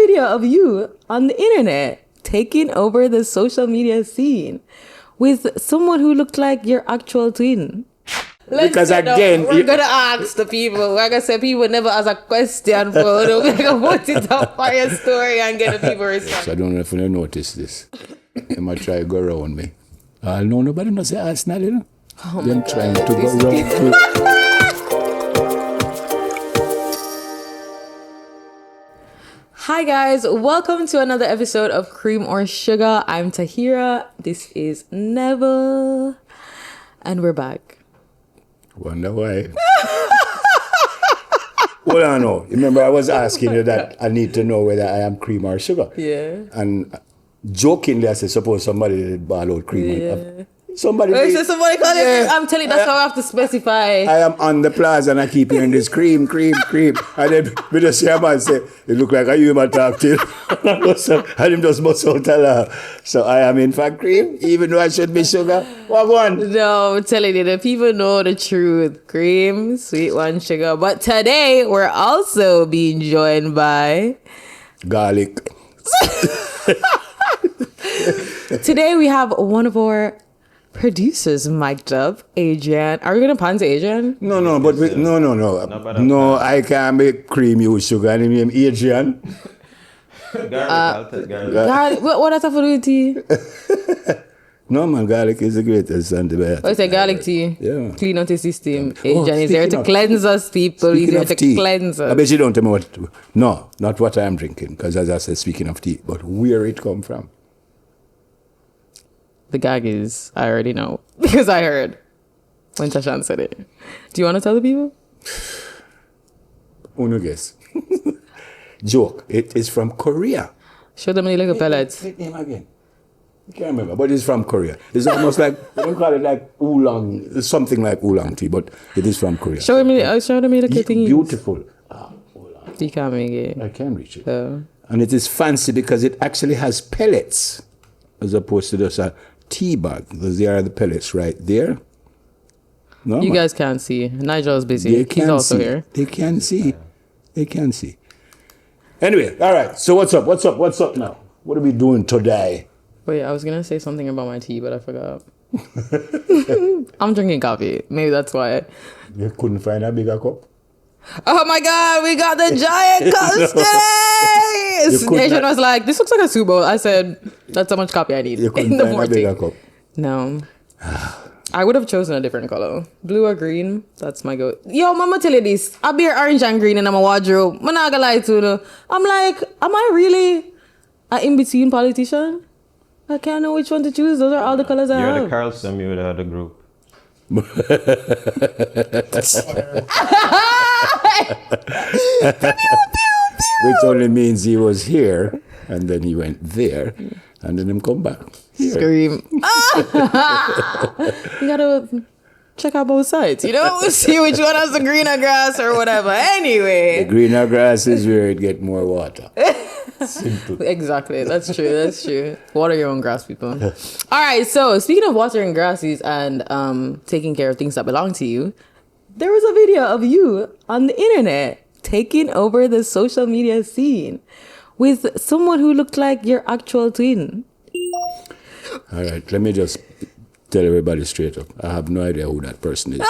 video of you on the internet taking over the social media scene with someone who looked like your actual twin. Because again, we're gonna ask the people. Like I said, people never ask a question, but we're gonna put it up for your story and get the people response. So I don't know if you notice this. They might try to go around me. No, nobody knows the ask now, you know. Oh Them trying to go around me. Hi guys, welcome to another episode of Cream or Sugar. I'm Tahirah. This is Neville, and we're back. Wonder why. Well, I know. Remember, I was asking you that I need to know whether I am cream or sugar. Yeah. And jokingly, I said, suppose somebody did ball out cream. Yeah. Somebody somebody call it. I'm telling you, that's how I have to specify. I am on the plaza and I keep hearing this cream. And then we just hear man say, it look like you might talk to. And him just must out a laugh. So I am in fact cream, even though I should be sugar. What one? No, I'm telling you, the people know the truth. Cream, sweet one, sugar. But today, we're also being joined by... Garlic. Today, we have one of our producers mic'd up, Adrian. Are we going to pan to Adrian? No, I can't make cream, you sugar. And name Adrian. Garlic, what does that have to do with tea? No, man, garlic is the greatest antibiotic. Oh, it's a garlic tea? Yeah. Clean out the system. Adrian is here to cleanse us, people. He's here to cleanse us. I bet you don't tell me what... No, not what I'm drinking. Because as I said, speaking of tea, but where it come from. The gag is, I already know. Because I heard when Tashan said it. Do you want to tell the people? Uno guess. Joke. It is from Korea. Show them the little pellets. Take name again. I can't remember, but it's from Korea. It's almost like, we don't call it like oolong, it's something like oolong tea, but it is from Korea. Show them the thing. Beautiful. Oolong. You can't make it. I can reach it. Oh. And it is fancy because it actually has pellets as opposed to just a tea bag. Because there are the pellets right there. No, you guys can't see. Nigel's busy. He's also here. They can see. They can see. Anyway, all right. So what's up? What's up now? What are we doing today? Wait, I was going to say something about my tea, but I forgot. I'm drinking coffee. Maybe that's why. You couldn't find a bigger cup? Oh my God, we got the giant cups today! Asian was like, this looks like a soup bowl. I said, that's how much coffee I need You couldn't in the find morning. a bigger cup? No. I would have chosen a different color. Blue or green, that's my go. Yo, mama tell you this. I'll be orange and green in my wardrobe. I'm not gonna lie to you. I'm like, am I really an in-between politician? I can't know which one to choose. Those are all the colors I have. You're the Carlson, you're the other group. Which only means he was here and then he went there and then him come back here. Scream. You gotta check out both sides, you know? See which one has the greener grass or whatever. Anyway. The greener grass is where it get more water. Simple. Exactly. That's true. Water your own grass, people. All right. So speaking of watering grasses and taking care of things that belong to you, there was a video of you on the internet taking over the social media scene with someone who looked like your actual twin. All right. Let me just tell everybody straight up. I have no idea who that person is.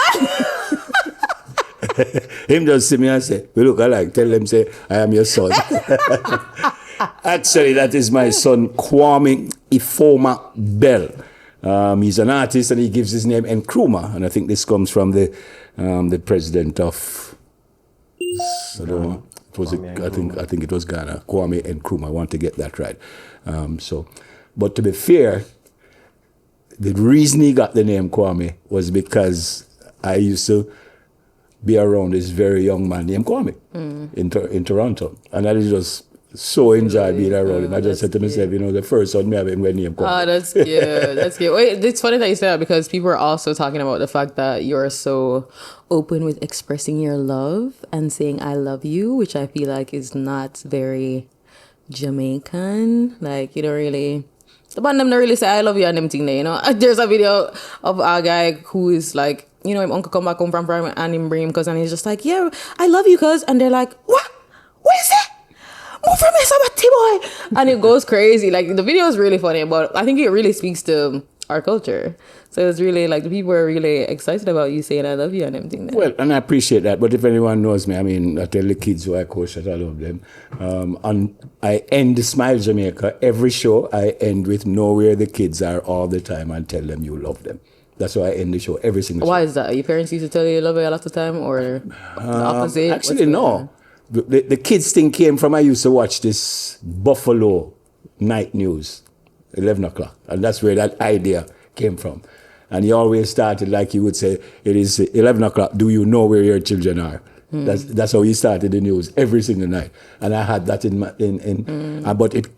Him just see me and say, we look alike. Tell them, say, I am your son. Actually, that is my son, Kwame Ifoma Bell. He's an artist and he gives his name Nkrumah. And I think this comes from the president of, I don't know, I think it was Ghana, Kwame Nkrumah. I want to get that right. But to be fair, the reason he got the name Kwame was because I used to be around this very young man named Kwame in Toronto. And I just so enjoyed being around him. I just said to myself, the first son me having when named Kwame. Oh, that's cute. That's cute. Wait, it's funny that you say that because people are also talking about the fact that you're so open with expressing your love and saying I love you, which I feel like is not very Jamaican. Like, you don't really... The band them don't really say I love you and them thing there, There's a video of a guy who is like, him uncle come back home from Prime and him bring him cuz and he's just like, yeah, I love you cuz, and they're like, what is it? Move from here, so table boy, and it goes crazy. Like the video is really funny, but I think it really speaks to our culture. So it's really like the people are really excited about you saying I love you and everything. Well, and I appreciate that. But if anyone knows me, I mean, I tell the kids who I coach that I love them. And I end Smile Jamaica every show. I end with know where the kids are all the time and tell them you love them. That's why I end the show every single Why show. is that? Your parents used to tell you you love it a lot of time, or the opposite? Actually, no. The kids thing came from I used to watch this Buffalo night news, 11 o'clock. And that's where that idea came from. And he always started like he would say, it is 11 o'clock, do you know where your children are? That's how he started the news every single night. And I had that in my, but it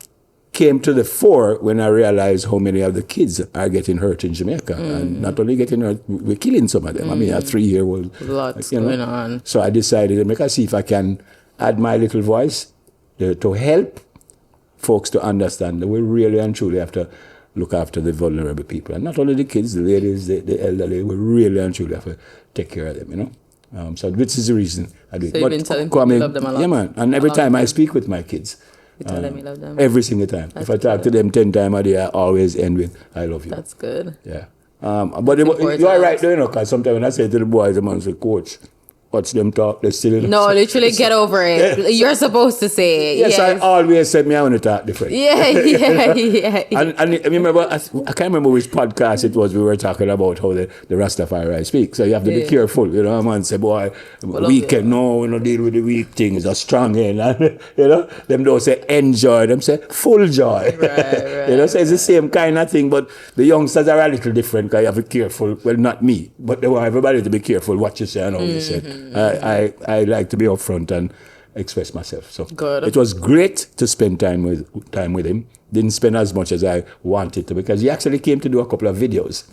came to the fore when I realized how many of the kids are getting hurt in Jamaica. And not only getting hurt, we're killing some of them. I mean, a 3-year-old. Lots going on. So I decided to make a see if I can add my little voice to help folks to understand that we really and truly have to look after the vulnerable people. And not only the kids, the ladies, the elderly, we really and truly have to take care of them, you know. So this is the reason I do it. So you've been telling people you love them a lot? Yeah, man. And every time I speak with my kids, You tell them you love them. every single time. If I talk to them 10 times a day, I always end with, I love you. That's good. Yeah. But you are right, though, you know, because sometimes when I say to the boys, I'm going to say, Coach, watch them talk, they still... No, literally get over it. You're supposed to say it. Yes, I always said me I want to talk different. Yeah. And I remember, I can't remember which podcast it was, we were talking about how the Rastafari speak. So you have to be careful, you know, man say, boy, weekend, no, we don't deal with the weak things, a strong end. And, you know, them don't say enjoy, them say full joy. Right. You know, so it's the same kind of thing, but the youngsters are a little different because you have to be careful. Well, not me, but they want everybody to be careful what you say and how you say. I like to be upfront and express myself. So good. It was great to spend time with him. Didn't spend as much as I wanted to because he actually came to do a couple of videos.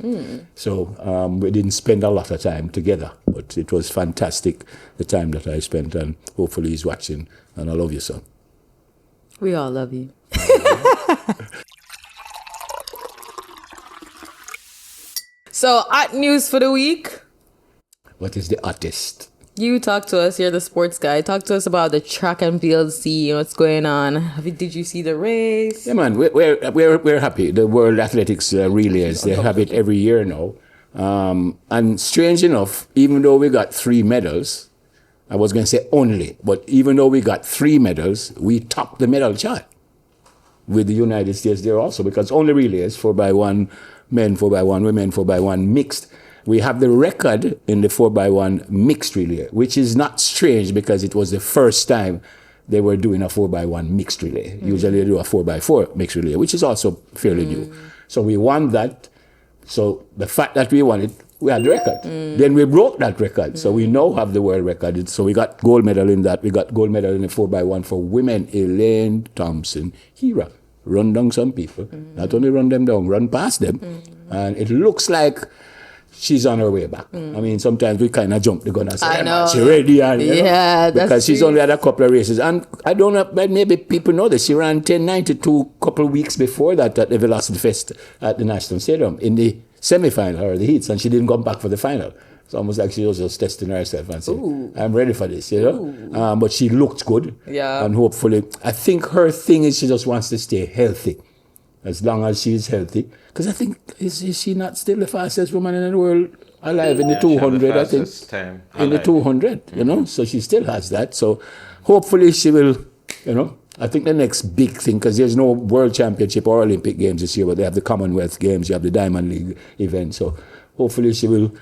So we didn't spend a lot of time together, but it was fantastic the time that I spent, and hopefully he's watching. And I love you, son. We all love you. So, hot news for the week. What is the artist? You talk to us. You're the sports guy. Talk to us about the track and field scene. What's going on? Did you see the race? Yeah, man, we're happy. The World Athletics relays, they have it every year now. And strange enough, even though we got 3 medals, I was going to say only, but even though we got 3 medals, we topped the medal chart with the United States there also, because only relays, 4x1 men, 4x1 women, 4x1 mixed. We have the record in the 4x1 mixed relay, which is not strange because it was the first time they were doing a 4x1 mixed relay. Usually they do a 4x4 mixed relay, which is also fairly new. So we won that. So the fact that we won it, we had the record. Then we broke that record. So we now have the world record. So we got gold medal in that. We got gold medal in the 4x1 for women. Elaine, Thompson, Tahirah. Run down some people. Not only run them down, run past them. And it looks like she's on her way back. I mean, sometimes we kind of jump the gun and say, I know. she's ready. And, you know, That's because she's true. only had a couple of races. And I don't know, maybe people know this. She ran 10:92 a couple of weeks before that at the Velocity Fest at the National Stadium in the semi-final or the heats, and she didn't come back for the final. It's almost like she was just testing herself and saying, I'm ready for this, you know. But she looked good. Yeah. And hopefully, I think her thing is she just wants to stay healthy. As long as she's healthy. Because I think, is she not still the fastest woman in the world alive in the 200, I think? Time In the 200, you know? So she still has that. So hopefully she will, you know, I think the next big thing, because there's no World Championship or Olympic Games this year, but they have the Commonwealth Games, you have the Diamond League event. So hopefully she will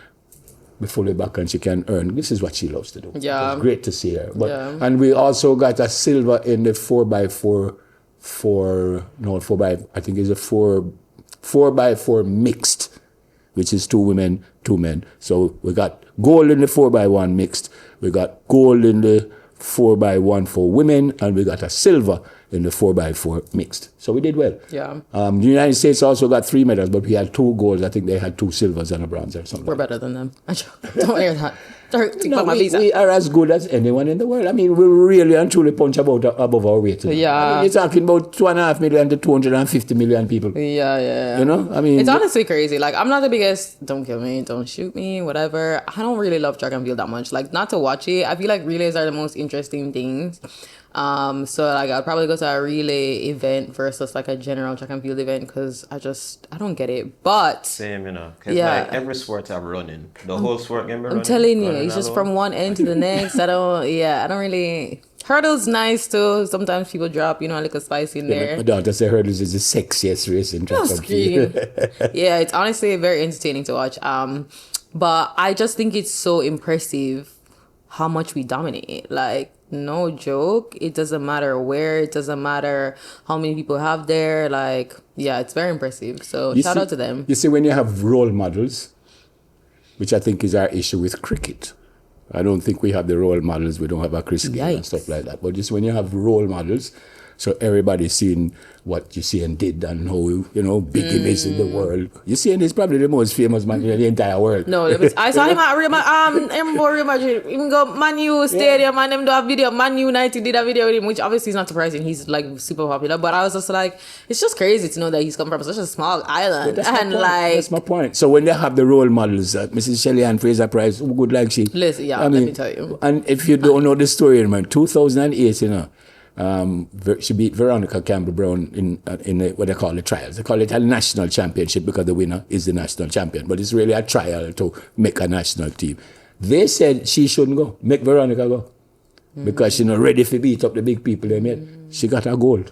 be fully back and she can earn. This is what she loves to do. Yeah. It's great to see her. But and we also got a silver in the 4x4 I think it's a 4x4 mixed, which is 2 women, 2 men. So we got gold in the 4x1 mixed, we got gold in the 4x1 for women, and we got a silver in the 4x4 mixed. So we did well. Yeah. The United States also got 3 medals, but we had 2 golds. I think they had 2 silvers and a bronze or something. We're better than them. Don't hear that. No, we are as good as anyone in the world. I mean, we really and truly punch above our weight. Yeah. I mean, you're talking about 2.5 million to 250 million people. Yeah. You know, I mean, it's honestly crazy. Like, I'm not the biggest, don't kill me, don't shoot me, whatever. I don't really love track and field that much. Like, not to watch it. I feel like relays are the most interesting things. So like I'll probably go to a relay event versus like a general track and field event because I don't get it. But Same, you know. 'Cause yeah. like every sport have running. The whole sport can be running. I'm telling you, running it's just alone. from one end to the next. I don't really. Hurdles nice too. Sometimes people drop, a little spice in there. My daughter said hurdles is the sexiest race in track and field. Yeah, it's honestly very entertaining to watch. But I just think it's so impressive how much we dominate. Like, no joke. It doesn't matter where. It doesn't matter how many people have there. Like, yeah, it's very impressive. So shout out to them. You see, when you have role models, which I think is our issue with cricket. I don't think we have the role models. We don't have a Chris Gayle and stuff like that. But just when you have role models, so everybody's seeing what you see and did and how, big him is in the world. You see, and he's probably the most famous man in the entire world. No, I saw him at Real Madrid. Even go Man U Stadium and them do a video. Man United did a video with him, which obviously is not surprising. He's like super popular. But I was just like, it's just crazy to know that he's come from such a small island. That's my point. So when they have the role models, Mrs. Shelley Ann Fraser Price, who good like she? Listen, let me tell you. And if you don't know the story, man, 2008, she beat Veronica Campbell-Brown in what they call the trials. They call it a national championship because the winner is the national champion. But it's really a trial to make a national team. They said she shouldn't go. Make Veronica go. Because she's not ready to beat up the big people they made. She got a gold.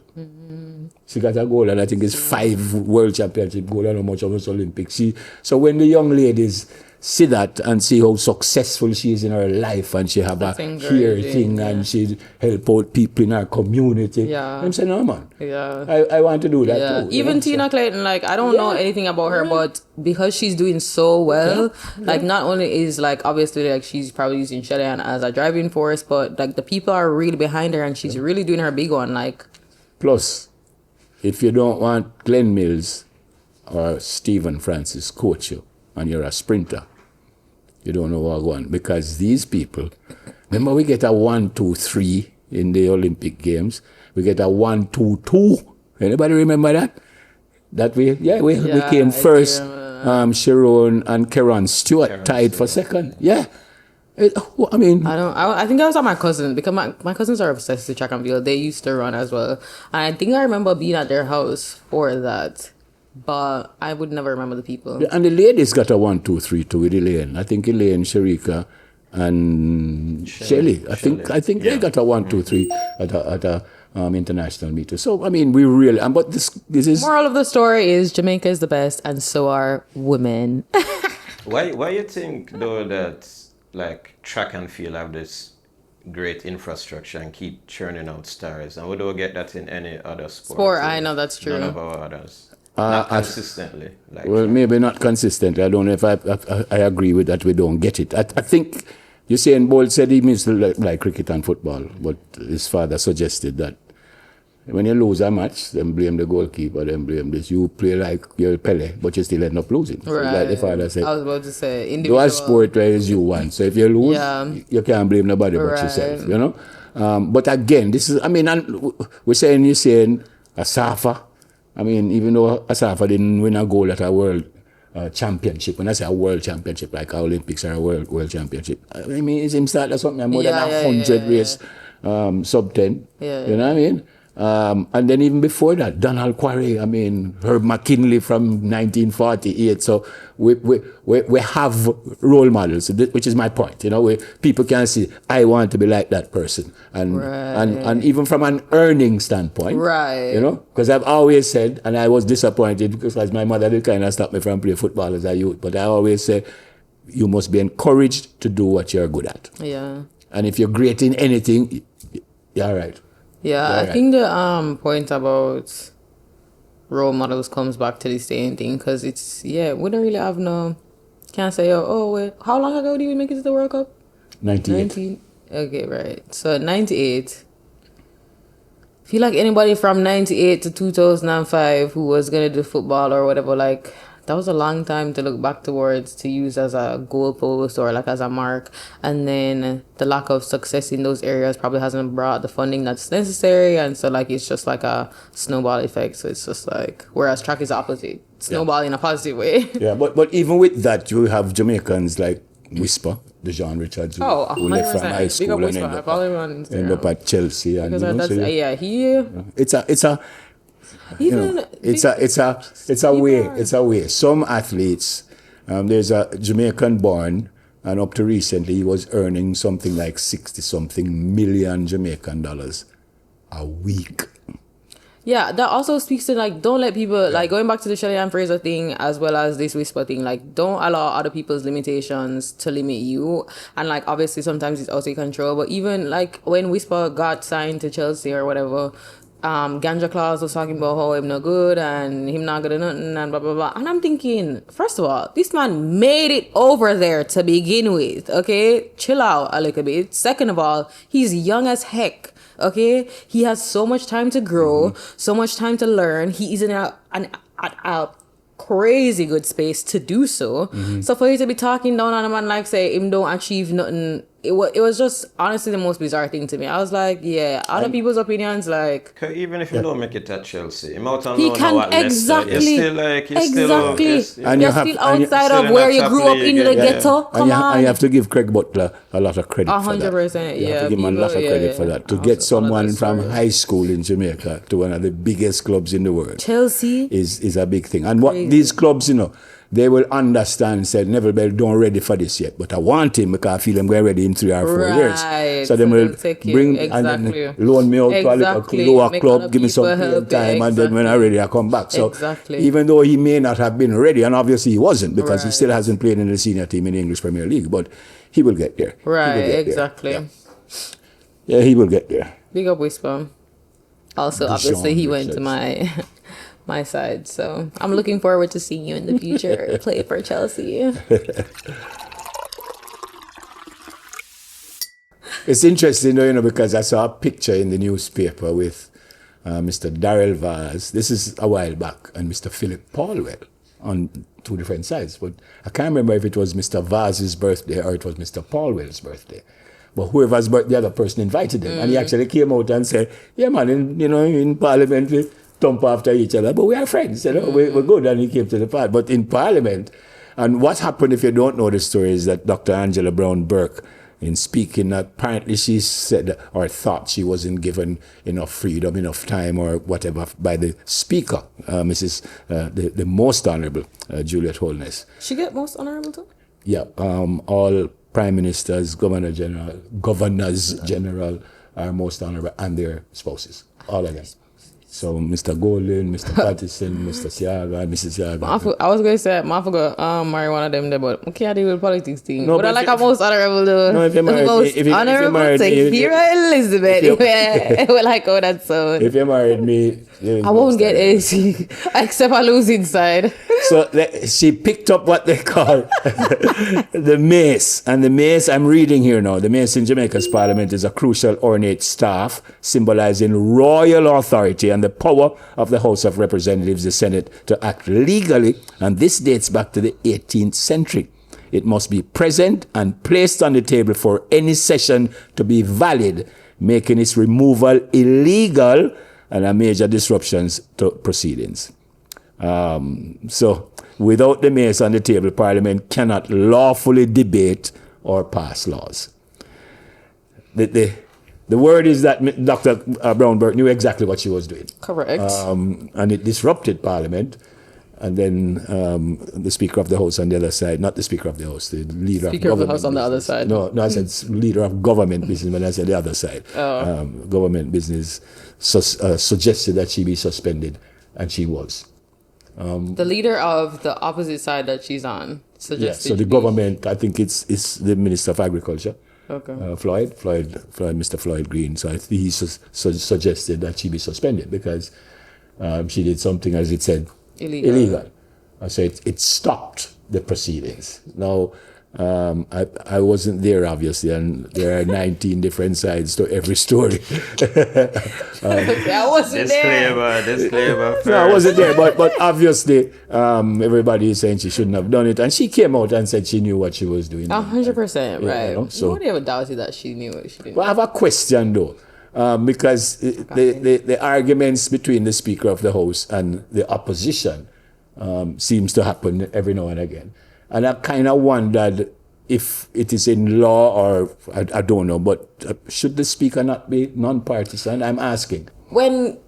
She got a gold, and I think it's 5 world championship gold and how much of us Olympics. So when the young ladies see that and see how successful she is in her life, and she have a hair thing, and she help out people in her community. Yeah. I'm saying, no, man. Yeah. I want to do that too. Even Tina Clayton, like, I don't know anything about her, but because she's doing so well, like, not only is, like, obviously, like, she's probably using Shelly Ann as a driving force, but, like, the people are really behind her, and she's really doing her big one, like. Plus, if you don't want Glenn Mills or Stephen Francis coach you, and you're a sprinter, you don't know what going on. Because these people, remember we get a 1-2-3 in the Olympic Games. We get a 1-2-2. Anybody remember that? We came first. Sharon and Karen Stewart tied for second. Yeah. I think I was at my cousins because my cousins are obsessed with track and field. They used to run as well. And I think I remember being at their house for that. But I would never remember the people. And the ladies got a 1-2-3 too with Elaine. I think Elaine, Sharika, and Shelley. I think they got a 1-2-3 at a international meeting. So I mean, we really. But this is. Moral of the story is Jamaica is the best, and so are women. Why you think though that like track and field have this great infrastructure and keep churning out stars, and we don't get that in any other sport? I know that's true. None of our others. Not consistently. Maybe not consistently. I don't know if I agree with that. We don't get it. I think Usain Bolt said he means to like cricket and football, but his father suggested that when you lose a match, then blame the goalkeeper, then blame this. You play like you're Pele, but you still end up losing. Right. So like the father said. I was about to say, individual. Do a sport where you won. So if you lose, you can't blame nobody but yourself, But again, this is, we're saying Asafa. Even though Asafa didn't win a gold at a world championship, when I say a world championship, like our Olympics are a world championship, it's him start or something more than 100 race sub 10. You know what I mean? And then even before that, Donald Quarry, Herb McKinley from 1948. So we have role models, which is my point. People can see, I want to be like that person. And even from an earning standpoint. Right. Because I've always said, and I was disappointed because my mother did kind of stop me from playing football as a youth, but I always say, you must be encouraged to do what you're good at. Yeah. And if you're great in anything, you're all right. Yeah, I think the point about role models comes back to the same thing because it's, we don't really have can't say, wait, how long ago did we make it to the World Cup? 98. Okay, right. So 98. I feel like anybody from 98 to 2005 who was going to do football or whatever, like, that was a long time to look back towards to use as a goalpost or like as a mark. And then the lack of success in those areas probably hasn't brought the funding that's necessary. And so like it's just like a snowball effect. So it's just like, whereas track is opposite. Snowball in a positive way. Yeah, but even with that, you have Jamaicans like Whisper, Dejan Richards, who, Oh, who left from 100%. high Big school up and Whisper. I follow him on Instagram. end up at Chelsea. And, Because you know, that's, so yeah, he... it's a you Even... know, it's a way. Some athletes, there's a Jamaican born, and up to recently he was earning something like 60-something million Jamaican dollars a week. Yeah, that also speaks to, like, don't let people, like, going back to the Shelley Ann Fraser thing as well as this Whisper thing, like, don't allow other people's limitations to limit you. And, like, obviously sometimes it's out of control, but even, like, when Whisper got signed to Chelsea or whatever, Ganja Claus was talking about how him no good and him not good at nothing and blah, blah, blah. And I'm thinking, first of all, this man made it over there to begin with, okay? Chill out a little bit. Second of all, he's young as heck. Okay, he has so much time to grow, so much time to learn. He is in a crazy good space to do so. So for you to be talking down on a man like say him don't achieve nothing, it was just honestly the most bizarre thing to me. I was like, yeah, other people's opinions, like even if you don't make it at Chelsea, him out on he loan can now at Leicester, you're still like you're still And you're still outside of where you grew up in the ghetto. Come on, and you have to give Craig Butler a lot of credit. 100%. You have to give him a lot of credit for that. To get someone from high school in Jamaica to one of the biggest clubs in the world, Chelsea, is a big thing. And what these clubs, you know, they will understand, said Neville Bell don't ready for this yet, but I want him because I feel I'm going ready in 3 or 4 years. So they will bring and then loan me out to a lower club, give me some time, and then when I'm ready, I come back. So even though he may not have been ready, and obviously he wasn't because he still hasn't played in the senior team in the English Premier League, but he will get there. Yeah, he will get there. Big up Whisper. Also, obviously, he went to my side, so I'm looking forward to seeing you in the future play for Chelsea. It's interesting, you know, because I saw a picture in the newspaper with Mr. Darrell Vaz. This is a while back, and Mr. Philip Paulwell on two different sides. But I can't remember if it was Mr. Vaz's birthday or it was Mr. Paulwell's birthday. But whoever's birthday, the other person invited him, and he actually came out and said, "Yeah, man, in Parliament we thump after each other, but we are friends. You know, we're good." And he came to the part. But in Parliament, and what happened, if you don't know the story, is that Dr. Angela Brown-Burke, in speaking, apparently she said or thought she wasn't given enough freedom, enough time, or whatever by the Speaker, the Most Honourable Juliet Holness. She get Most Honourable too? Yeah, all Prime Ministers, Governors General are Most Honourable, and their spouses, all of them. So Mr. Golden, Mr. Patterson, Mr. Siaga, Mrs. Siaga. I was going to say, I forgot marry one of them there, but I can't deal with politics thing. No, but I like a Most Honourable though. No, if you married Most Honourable Tahirah Elizabeth. We're like, oh, that's so. If you married me, I won't get anything except I lose inside. So she picked up what they call the mace. And the mace, I'm reading here now, the mace in Jamaica's parliament is a crucial ornate staff symbolizing royal authority and the power of the House of Representatives, the Senate, to act legally. And this dates back to the 18th century. It must be present and placed on the table for any session to be valid, making its removal illegal and a major disruptions to proceedings. So without the mace on the table, Parliament cannot lawfully debate or pass laws. The word is that Dr. Brown-Burke knew exactly what she was doing. Correct. And it disrupted Parliament. And then the Speaker of the House on the other side, not the Speaker of the House, the leader of government. Speaker of the House on the other side. No, I said leader of government business when I said the other side. Government business suggested that she be suspended, and she was. The leader of the opposite side that she's on suggested. Yeah, so the government, I think it's the Minister of Agriculture. Okay. Mr. Floyd Green. So I think he suggested that she be suspended because she did something, as it said, illegal. So it stopped the proceedings. Now, I wasn't there, obviously, and there are 19 different sides to every story. I wasn't there. Disclaimer. No, I wasn't there, but obviously, everybody is saying she shouldn't have done it, and she came out and said she knew what she was doing. 100%, right. You know, so nobody ever doubted that she knew what she did. Well, I have a question though. Because the arguments between the Speaker of the House and the opposition seems to happen every now and again. And I kind of wondered if it is in law or I don't know, but should the speaker not be non-partisan? I'm asking. When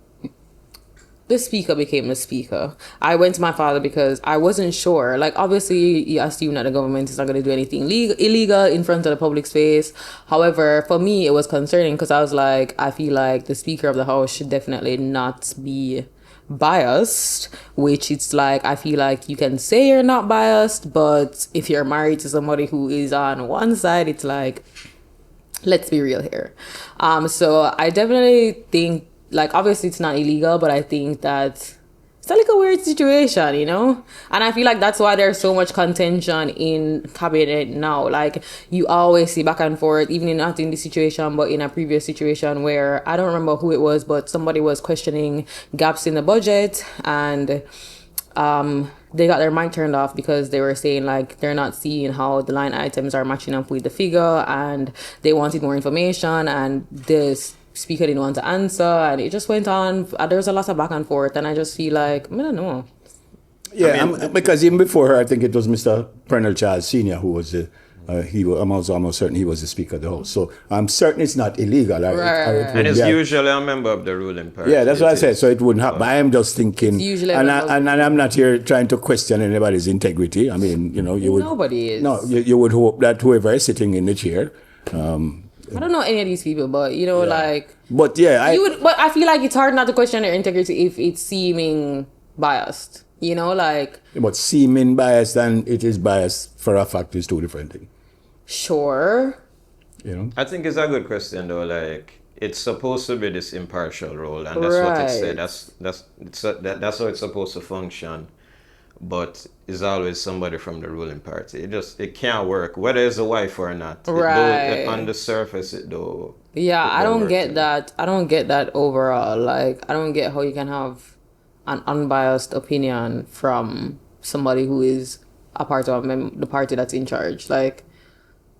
the speaker became the speaker, I went to my father because I wasn't sure. Like, obviously, you assume that the government is not going to do anything illegal in front of the public space. However, for me, it was concerning because I was like, I feel like the Speaker of the House should definitely not be biased, which it's like, I feel like you can say you're not biased, but if you're married to somebody who is on one side, it's like, let's be real here. So I definitely think, like, obviously it's not illegal, but I think that it's like a weird situation, you know? And I feel like that's why there's so much contention in cabinet now. Like, you always see back and forth, even not in this situation, but in a previous situation where, I don't remember who it was, but somebody was questioning gaps in the budget, and they got their mic turned off because they were saying, like, they're not seeing how the line items are matching up with the figure, and they wanted more information, and this speaker didn't want to answer, and it just went on. There was a lot of back and forth, and I just feel like, I don't know. Yeah, because even before her, I think it was Mr. Pernell Charles Sr. who was I'm also almost certain he was the Speaker of the House. So I'm certain it's not illegal. Right. And it's usually a member of the ruling party. Yeah, that's what I said. So it wouldn't happen. I am just thinking, usually and I'm not here trying to question anybody's integrity. I mean, you would. Nobody is. No, you would hope that whoever is sitting in the chair. I don't know any of these people, but like. But yeah, But I feel like it's hard not to question their integrity if it's seeming biased. Like. But seeming biased and it is biased for a fact is two different things. Sure. I think it's a good question though. Like, it's supposed to be this impartial role, and that's what it said. That's how it's supposed to function. But it's always somebody from the ruling party. It can't work, whether it's a wife or not. Right. On the surface, it though. Yeah, I don't get that. I don't get that overall. Like, I don't get how you can have an unbiased opinion from somebody who is a part of the party that's in charge. Like,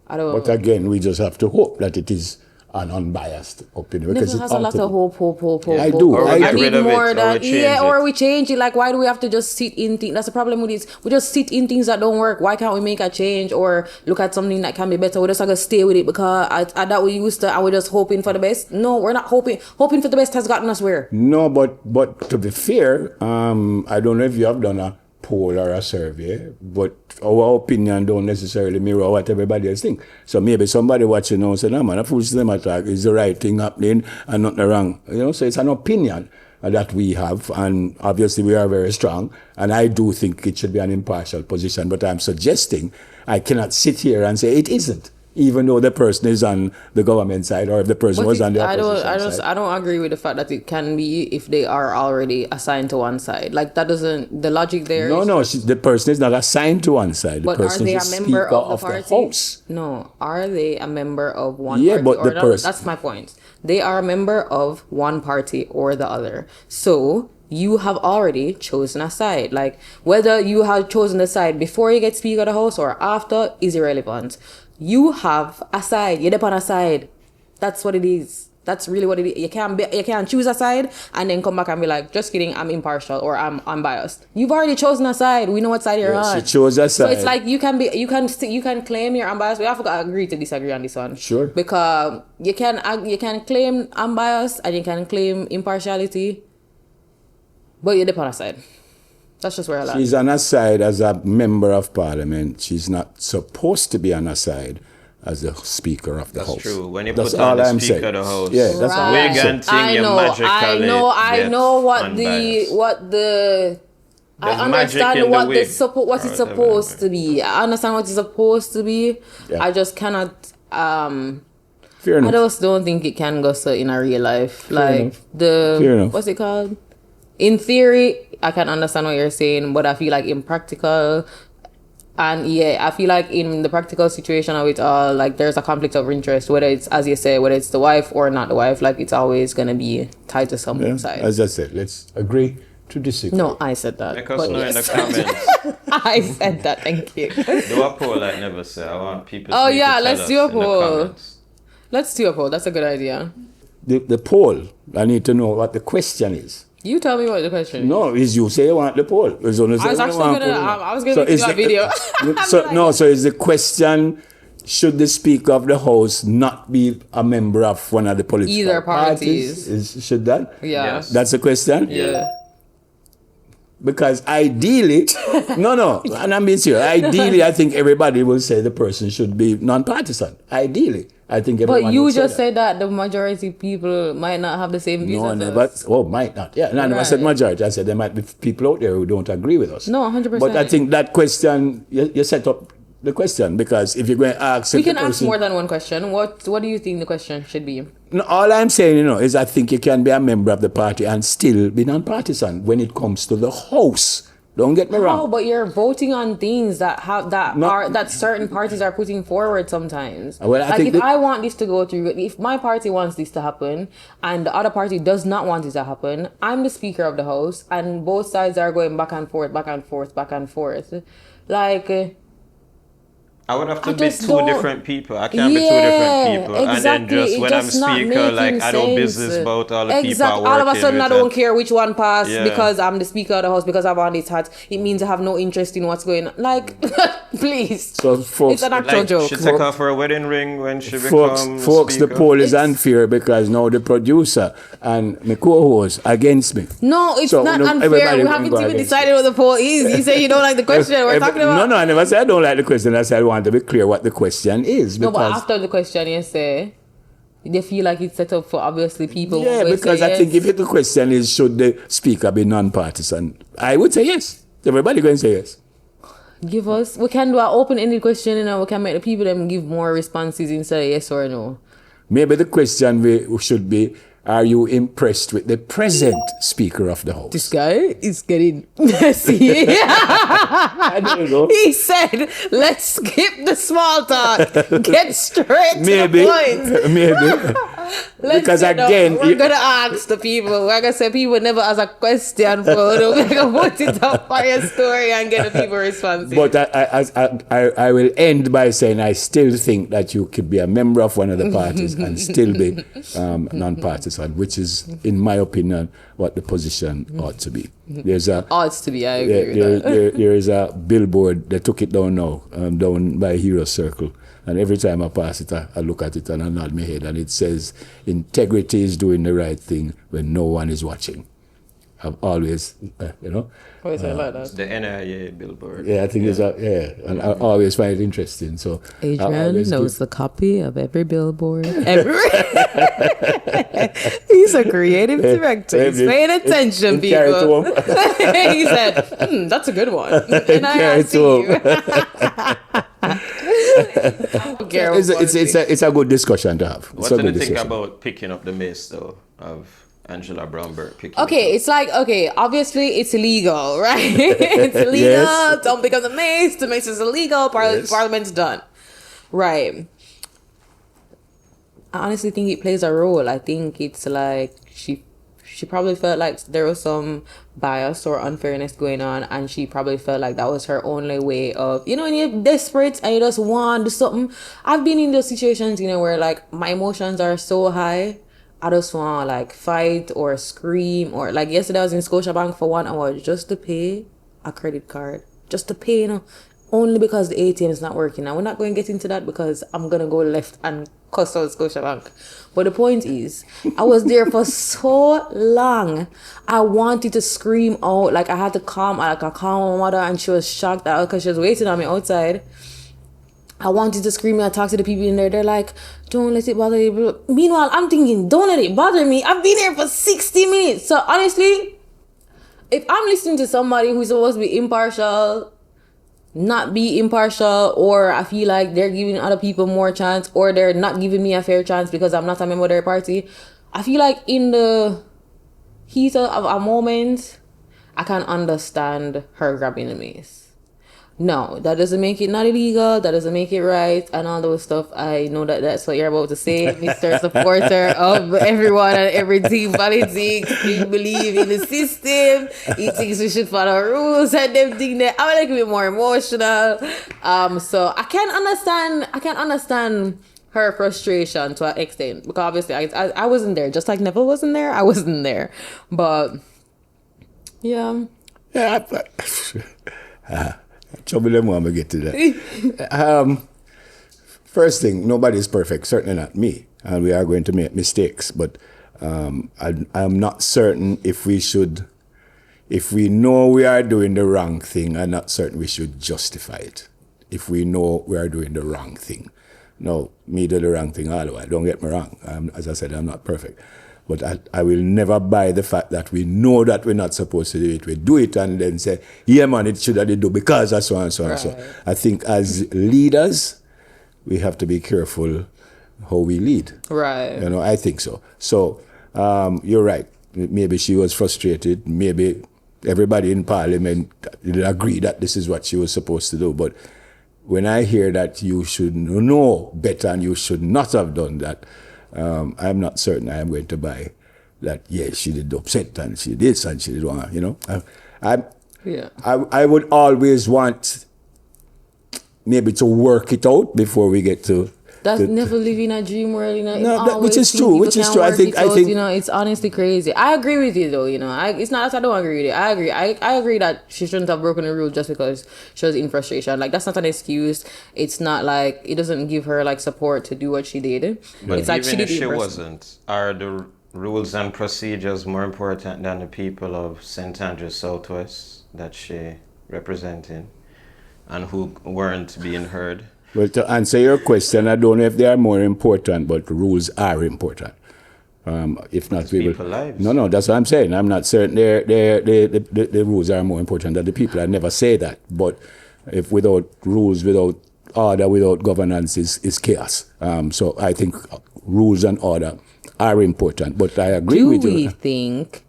I don't. But again, we just have to hope that it is an unbiased opinion. Because it has a lot of hope. Yeah, I do. I need more than or we change it. Like, why do we have to just sit in things? That's the problem with this. We just sit in things that don't work. Why can't we make a change or look at something that can be better? We're just not gonna stay with it because I that we used to. And we're just hoping for the best. No, we're not hoping. Hoping for the best has gotten us where? No, but to be fair, I don't know if you have done a poll or a survey, but our opinion don't necessarily mirror what everybody else think. So maybe somebody watching now say, no man, a foolish them attack is the right thing happening and not the wrong. So it's an opinion that we have, and obviously we are very strong, and I do think it should be an impartial position, but I'm suggesting I cannot sit here and say it isn't, even though the person is on the government side or if the person was on the opposition side. I don't agree with the fact that it can be if they are already assigned to one side. Like, that doesn't, the logic there is... the person is not assigned to one side. The but person are they is a member Speaker of the party? The House. No. Are they a member of one party? Yeah, but the person... That's my point. They are a member of one party or the other. So... you have already chosen a side. Like, whether you have chosen a side before you get Speaker of the House or after is irrelevant. You have a side. You're up on a side. That's what it is. That's really what it is. You can't choose a side and then come back and be like, just kidding, I'm impartial or I'm unbiased. You've already chosen a side. We know what side you're on. She chose a side. So it's like you can claim you're unbiased. We have to agree to disagree on this one. Sure. Because you can claim unbiased and you can claim impartiality. But you're on a side. That's just where I land. She's on her side as a member of parliament. She's not supposed to be on her side as the Speaker of the House. That's true. When you put on the Speaker of the House, yeah, that's all I'm saying. I know what the. I understand what it's supposed to be. I understand what it's supposed to be. Yeah. I just cannot. Fair enough. I just don't think it can go so in a real life. Fair enough. What's it called? In theory, I can understand what you're saying, but I feel like in practical, and yeah, I feel like in the practical situation of it all, like there's a conflict of interest, whether it's, as you say, whether it's the wife or not the wife, like it's always going to be tied to some side. As I said, let's agree to disagree. No, I said that. Let us know in the comments. I said that, thank you. Do a poll like Never said. I want people to let's do a poll. Let's do a poll. That's a good idea. The poll, I need to know what the question is. You tell me what the question is. No, is you say you want the poll. I was going to do a video. So is the question, should the Speaker of the House not be a member of one of the political Either parties? Should that? Yeah. Yes. That's the question? Yeah. Because ideally, and I'm being serious. Ideally, I think everybody will say the person should be non-partisan. Ideally, I think everyone. But you will just say said that the majority of people might not have the same views as never. us. Oh, might not. Yeah, no, I never said Right. majority. I said there might be people out there who don't agree with us. No, 100%. But I think that question, you set up the question, because if you're going to ask, We if the can ask person- more than one question. What do you think the question should be? No, all I'm saying, is I think you can be a member of the party and still be non-partisan when it comes to the House. Don't get me wrong. Oh, but you're voting on things that have No. that certain parties are putting forward sometimes. Well, I like think if that- I want this to go through, if my party wants this to happen and the other party does not want it to happen, I'm the Speaker of the House and both sides are going back and forth, back and forth, back and forth. Like I would have to I be just two don't- different people. I can't be two different people. exactly. And then just It when just I'm not Speaker, like making I know sense. business about all the people Exactly. I work All of a sudden, I with don't and- care which one passed Yeah. because I'm the Speaker of the House, because I'm on this hat. It means I have no interest in what's going on. Like, please. So, folks, It's an actual Like, joke. she take off her wedding ring when she folks, becomes the Speaker. poll is It's- unfair because now the producer and my co-host against me. No, it's So, not no, unfair. everybody We can haven't go even against decided what the poll is. You say you don't like the question. We're talking about. No, I never said I don't like the question. I said I want to be clear what the question is. No, but Because, after the question, you say they feel like it's set up for obviously people. who yeah, will because say I think yes. if the question is should the Speaker be non-partisan, I would say yes. Everybody going to say yes. Give us. We can do an open-ended question, and we can make the people them give more responses instead of yes or no. Maybe the question we should be: are you impressed with the present Speaker of the House? This guy is getting messy. I don't know. He said, "Let's skip the small talk. Get straight Maybe, to the point." maybe. Because again, we're gonna ask the people. Like I said, people never ask a question for we're gonna put it up for your story and get the people responses. But I will end by saying I still think that you could be a member of one of the parties and still be non-partisan, which is, in my opinion, what the position ought to be. There's a Odds to be, I agree with that. there is a billboard. They took it down now, down by Hero Circle. And every time I pass it, I look at it and I nod my head, and it says, "Integrity is doing the right thing when no one is watching." I've always, Why is it like that? The NIA billboard. yeah, I think it's and I always find it interesting. So I Adrian always knows give- the copy of every billboard. He's a creative director. He's paying attention, carry it people. to him. He said, "That's a good one." And I Carry it see to you. It's a good discussion to have. What do you think about picking up the mace, though, of Angela Brown-Burke picking Okay, it it's like, obviously it's illegal, right? It's illegal. Yes. Don't pick up the mace. The mace is illegal. Yes. Parliament's done. Right. I honestly think it plays a role. I think it's like she probably felt like there was some bias or unfairness going on, and she probably felt like that was her only way of, when you're desperate and you just want to do something. I've been in those situations, where like my emotions are so high, I just want to like fight or scream, or like yesterday I was in Scotiabank for 1 hour just to pay a credit card, just to pay, only because the ATM is not working. Now we're not going to get into that because I'm going to go left and cuss out Scotiabank. But the point is, I was there for so long. I wanted to scream out. Like I had to calm my mother, and she was shocked because she was waiting on me outside. I wanted to scream and talk to the people in there. They're like, "Don't let it bother you." Meanwhile, I'm thinking, don't let it bother me. I've been here for 60 minutes. So honestly, if I'm listening to somebody who's supposed to be impartial, not be impartial, or I feel like they're giving other people more chance, or they're not giving me a fair chance because I'm not a member of their party, I feel like in the heat of a moment, I can understand her grabbing the mace. No, that doesn't make it not illegal. That doesn't make it right, and all those stuff. I know that that's what you're about to say, Mr. Supporter of everyone and everything politics. You believe in the system. He thinks we should follow rules and them thing that I'm like a bit more emotional. So I can understand her frustration to an extent, because obviously I wasn't there, just like Neville wasn't there. I wasn't there, but yeah. Trouble them when we get to that. First thing, nobody's perfect, certainly not me. And we are going to make mistakes. But I'm not certain if we know we are doing the wrong thing, I'm not certain we should justify it. If we know we are doing the wrong thing. No, me do the wrong thing all the way. Don't get me wrong. As I said, I'm not perfect. But I will never buy the fact that we know that we're not supposed to do it. We do it and then say, yeah, man, it should have do because of so and so and so. I think as leaders, we have to be careful how we lead. Right. You know, I think so. So you're right. Maybe she was frustrated. Maybe everybody in Parliament did agree that this is what she was supposed to do. But when I hear that you should know better and you should not have done that, I'm not certain I am going to buy that. Yes, she did upset and she did this and she did wrong. You know, I would always want maybe to work it out before we get to. That's never living a dream world, you know. No, which is true. I think, you know, it's honestly crazy. I agree with you, though. You know, it's not that I don't agree with it. I agree. I agree that she shouldn't have broken the rule just because she was in frustration. Like, that's not an excuse. It's not like it doesn't give her like support to do what she did. But it's like even if she wasn't, are the rules and procedures more important than the people of St. Andrews Southwest that she representing, and who weren't being heard? Well, to answer your question, I don't know if they are more important, but rules are important. If not, we will. Lives. No, that's what I'm saying. I'm not certain the rules are more important than the people. I never say that. But if without rules, without order, without governance, is chaos. So I think rules and order are important. But I agree with you. Do we think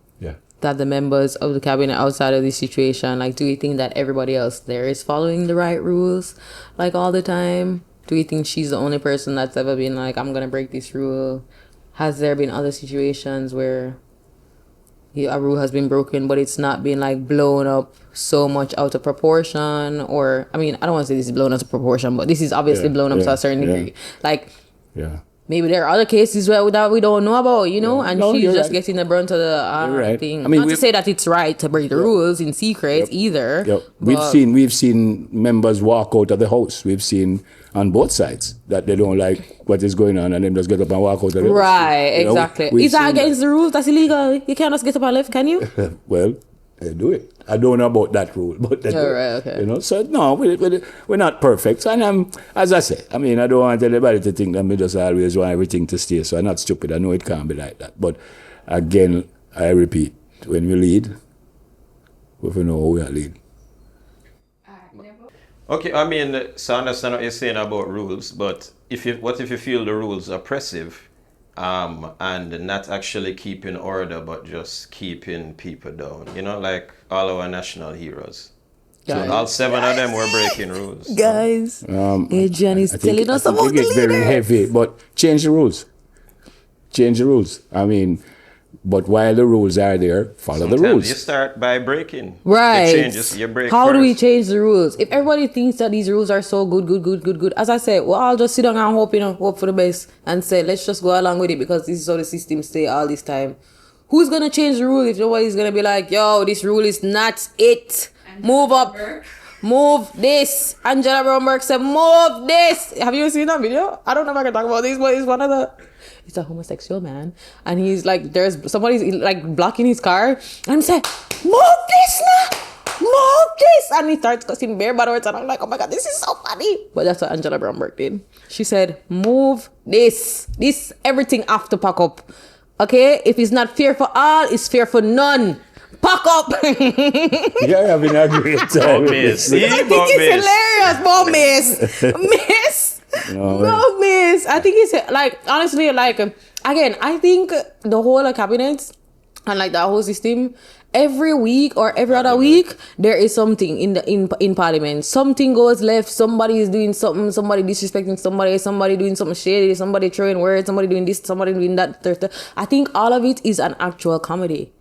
that the members of the cabinet outside of this situation, like, do you think that everybody else there is following the right rules, like, all the time? Do you think she's the only person that's ever been like, I'm gonna break this rule? Has there been other situations where a rule has been broken, but it's not been like blown up so much out of proportion? Or, I mean, I don't want to say this is blown out of proportion, but this is obviously blown up to a certain degree. Like, maybe there are other cases that we don't know about, you know, and she's just getting the brunt of the thing. I mean, not to say that it's right to break the rules in secret either. We've seen members walk out of the house. We've seen on both sides that they don't like what is going on and then just get up and walk out of the house. Right, exactly. Is that against the rules? That's illegal. You can't just get up and left, can you? Well, they do it. I don't know about that rule, but they do it. Okay. You know, so no, we're not perfect. And as I say, I mean, I don't want anybody to think that we just always want everything to stay. So I'm not stupid. I know it can't be like that. But again, I repeat, when we lead, we know how we are leading. Okay, I mean, so I understand what you're saying about rules, but what if you feel the rules are oppressive? And not actually keeping order, but just keeping people down. You know, like all our national heroes. So all 7 of them were breaking rules. Guys, Adrian is telling us about the leaders. It's very heavy, but change the rules. Change the rules. I mean, but while the rules are there, follow the rules. You start by breaking. Right. The changes, you break How first. do we change the rules? If everybody thinks that these rules are so good, as I said, well, I'll just sit down and hope for the best and say, let's just go along with it because this is how the system stay all this time. Who's going to change the rule if nobody's going to be like, yo, this rule is not it. Move up. Move this. Angela Brown-Burke said, move this. Have you seen that video? I don't know if I can talk about this, but it's one of the... It's a homosexual man, and he's like, there's somebody's like blocking his car, and he said, move this now, move this, and he starts cussing bare bad words, and I'm like, oh my god, this is so funny. But that's what Angela Brown-Burke did. She said, move this, everything have to pack up. Okay, if it's not fair for all, it's fair for none. Pack up. You're having a great time. I think it's hilarious, miss. No, miss. I think it's like, honestly, like, again, I think the whole cabinet and like that whole system, every week or every other week, there is something in Parliament. Something goes left. Somebody is doing something. Somebody disrespecting somebody. Somebody doing something shady. Somebody throwing words. Somebody doing this. Somebody doing that. I think all of it is an actual comedy.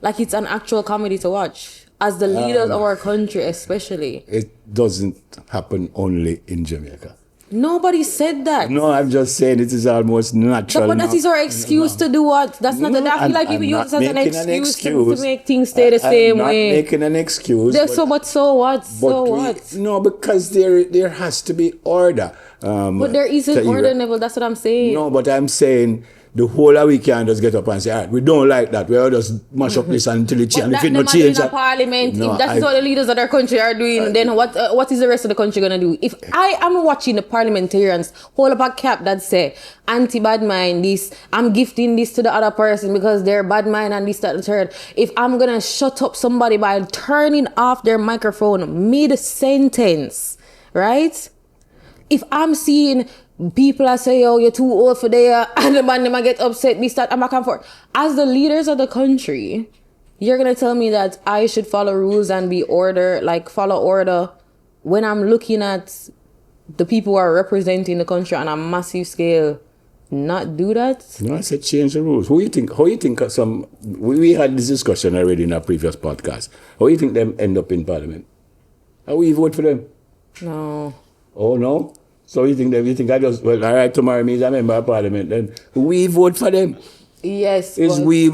Like, it's an actual comedy to watch. As the leaders of our country, especially. It doesn't happen only in Jamaica. Nobody said that. No, I'm just saying it is almost natural. But that is our excuse to do what? That's not. I feel like people use it as an excuse to make things stay the same way. I'm not making an excuse. So what? No, because there has to be order. But there isn't order, Neville. That's what I'm saying. No, but I'm saying the whole of we can't just get up and say, all right, we don't like that. We'll just mash up this until it changes. If it no change, in parliament, if that is what the leaders of their country are doing, then what is the rest of the country gonna do? If I am watching the parliamentarians hold up a cap that say anti-bad mind, this, I'm gifting this to the other person because they're bad mind and this, that, and the third. If I'm gonna shut up somebody by turning off their microphone mid-sentence, right? If I'm seeing people are saying, oh, you're too old for there, and the man them get upset, this, that, and back and forth. As the leaders of the country, you're gonna tell me that I should follow rules and follow order when I'm looking at the people who are representing the country on a massive scale, not do that? No, I said change the rules. How you think we had this discussion already in our previous podcast. How you think them end up in parliament? How will you vote for them? No. Oh, no? So you think I just, well, all right, tomorrow means a member of parliament, then we vote for them. Yes. Is me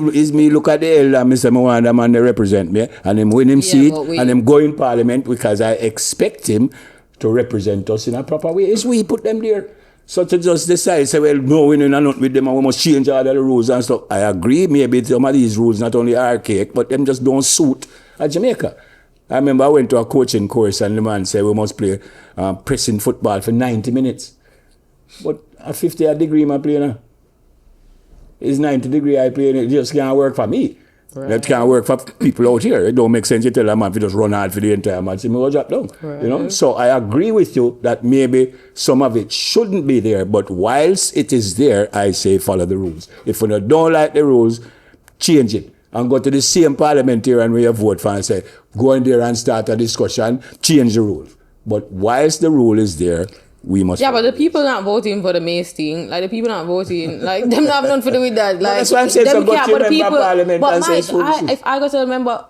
look at the elder, Mr. Mwanda man, they represent me, and him win him seat, and him go in parliament because I expect him to represent us in a proper way. Is we put them there. So to just decide, say, well, no, we know not with them, and we must change all the rules and stuff. I agree, maybe some of these rules not only archaic, but them just don't suit a Jamaica. I remember I went to a coaching course and the man said we must play pressing football for 90 minutes. But a 50 degree I play now. It's 90 degree I play, it just can't work for me. Right. That can't work for people out here. It don't make sense you tell a man to just run hard for the entire match and go drop down. Right. You know? So I agree with you that maybe some of it shouldn't be there, but whilst it is there, I say follow the rules. If you don't like the rules, change it. And go to the same parliamentarian where you vote for and say, go in there and start a discussion, change the rule. But whilst the rule is there, we must... Yeah, but the people not voting for the mace thing, like the people not voting, like them not have nothing to do with that. Like, that's why I'm saying some go to the member parliament and say it's if I go to the member...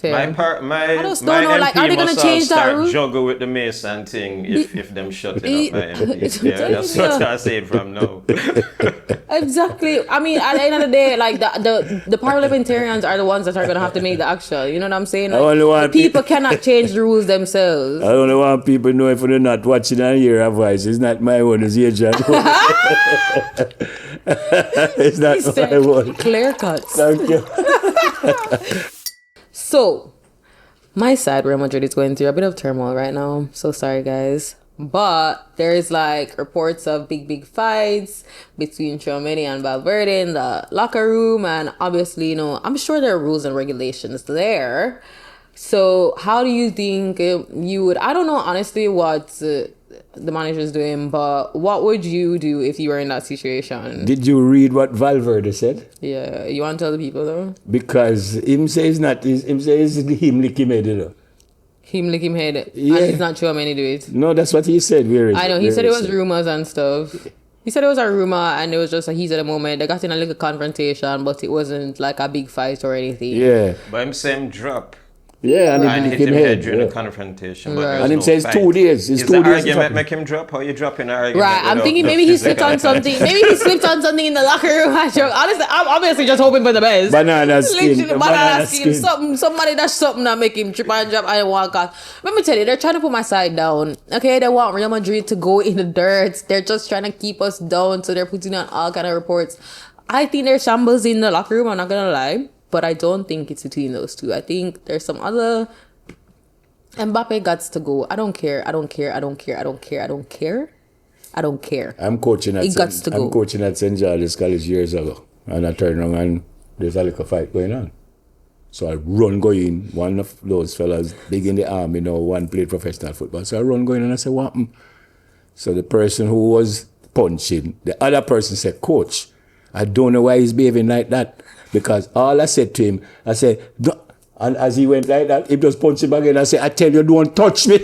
My MP are they gonna change that rule? Juggle with the mace and thing if them shut it up my MP. Yeah, that's what I say from now. Exactly. I mean, at the end of the day, like the parliamentarians are the ones that are gonna have to make the action. You know what I'm saying? Like, people cannot change the rules themselves. I only want people to know if they're not watching and hear our voice. It's not my one, it's Angela. It's not my one. Clear cuts. Thank you. So, my side, Real Madrid is going through a bit of turmoil right now. So sorry, guys. But there's like reports of big fights between Tchouaméni and Valverde in the locker room. And obviously, you know, I'm sure there are rules and regulations there. So how do you think you would... I don't know, honestly, what the manager's doing, but what would you do if you were in that situation? Did you read what Valverde said? Yeah, you want to tell the people though? Because him says him lick him head, you know. Him lick him head, yeah. And it's not sure how many do it. No, that's what he said. I know, he said it was rumors and stuff. He said it was a rumor and it was just a heat at the moment. They got in a little confrontation, but it wasn't like a big fight or anything. Yeah. But him same drop. Yeah, and hit him head during the confrontation. But and him says 2 days. It's 2 days. Argument make him drop? How you drop in an argument? Right, I'm thinking maybe he slipped on something. Maybe he slipped on something in the locker room. Honestly, I'm obviously just hoping for the best. Banana skin. Banana skin. Somebody that's something that make him trip and drop and walk off. Let me tell you, they're trying to put my side down. Okay, they want Real Madrid to go in the dirt. They're just trying to keep us down, so they're putting on all kind of reports. I think there's shambles in the locker room, I'm not gonna lie. But I don't think it's between those two. I think there's some other... Mbappe gots to go. I don't care. I'm coaching at St. George's College years ago. And I turn around and there's a little fight going on. So I run go in. One of those fellas big in the army, you know, one played professional football. So I run go in and I say, what happened? So the person who was punching, the other person said, Coach, I don't know why he's behaving like that. Because all I said to him, I said, and as he went like that, he just punched him again and said, I tell you, don't touch me.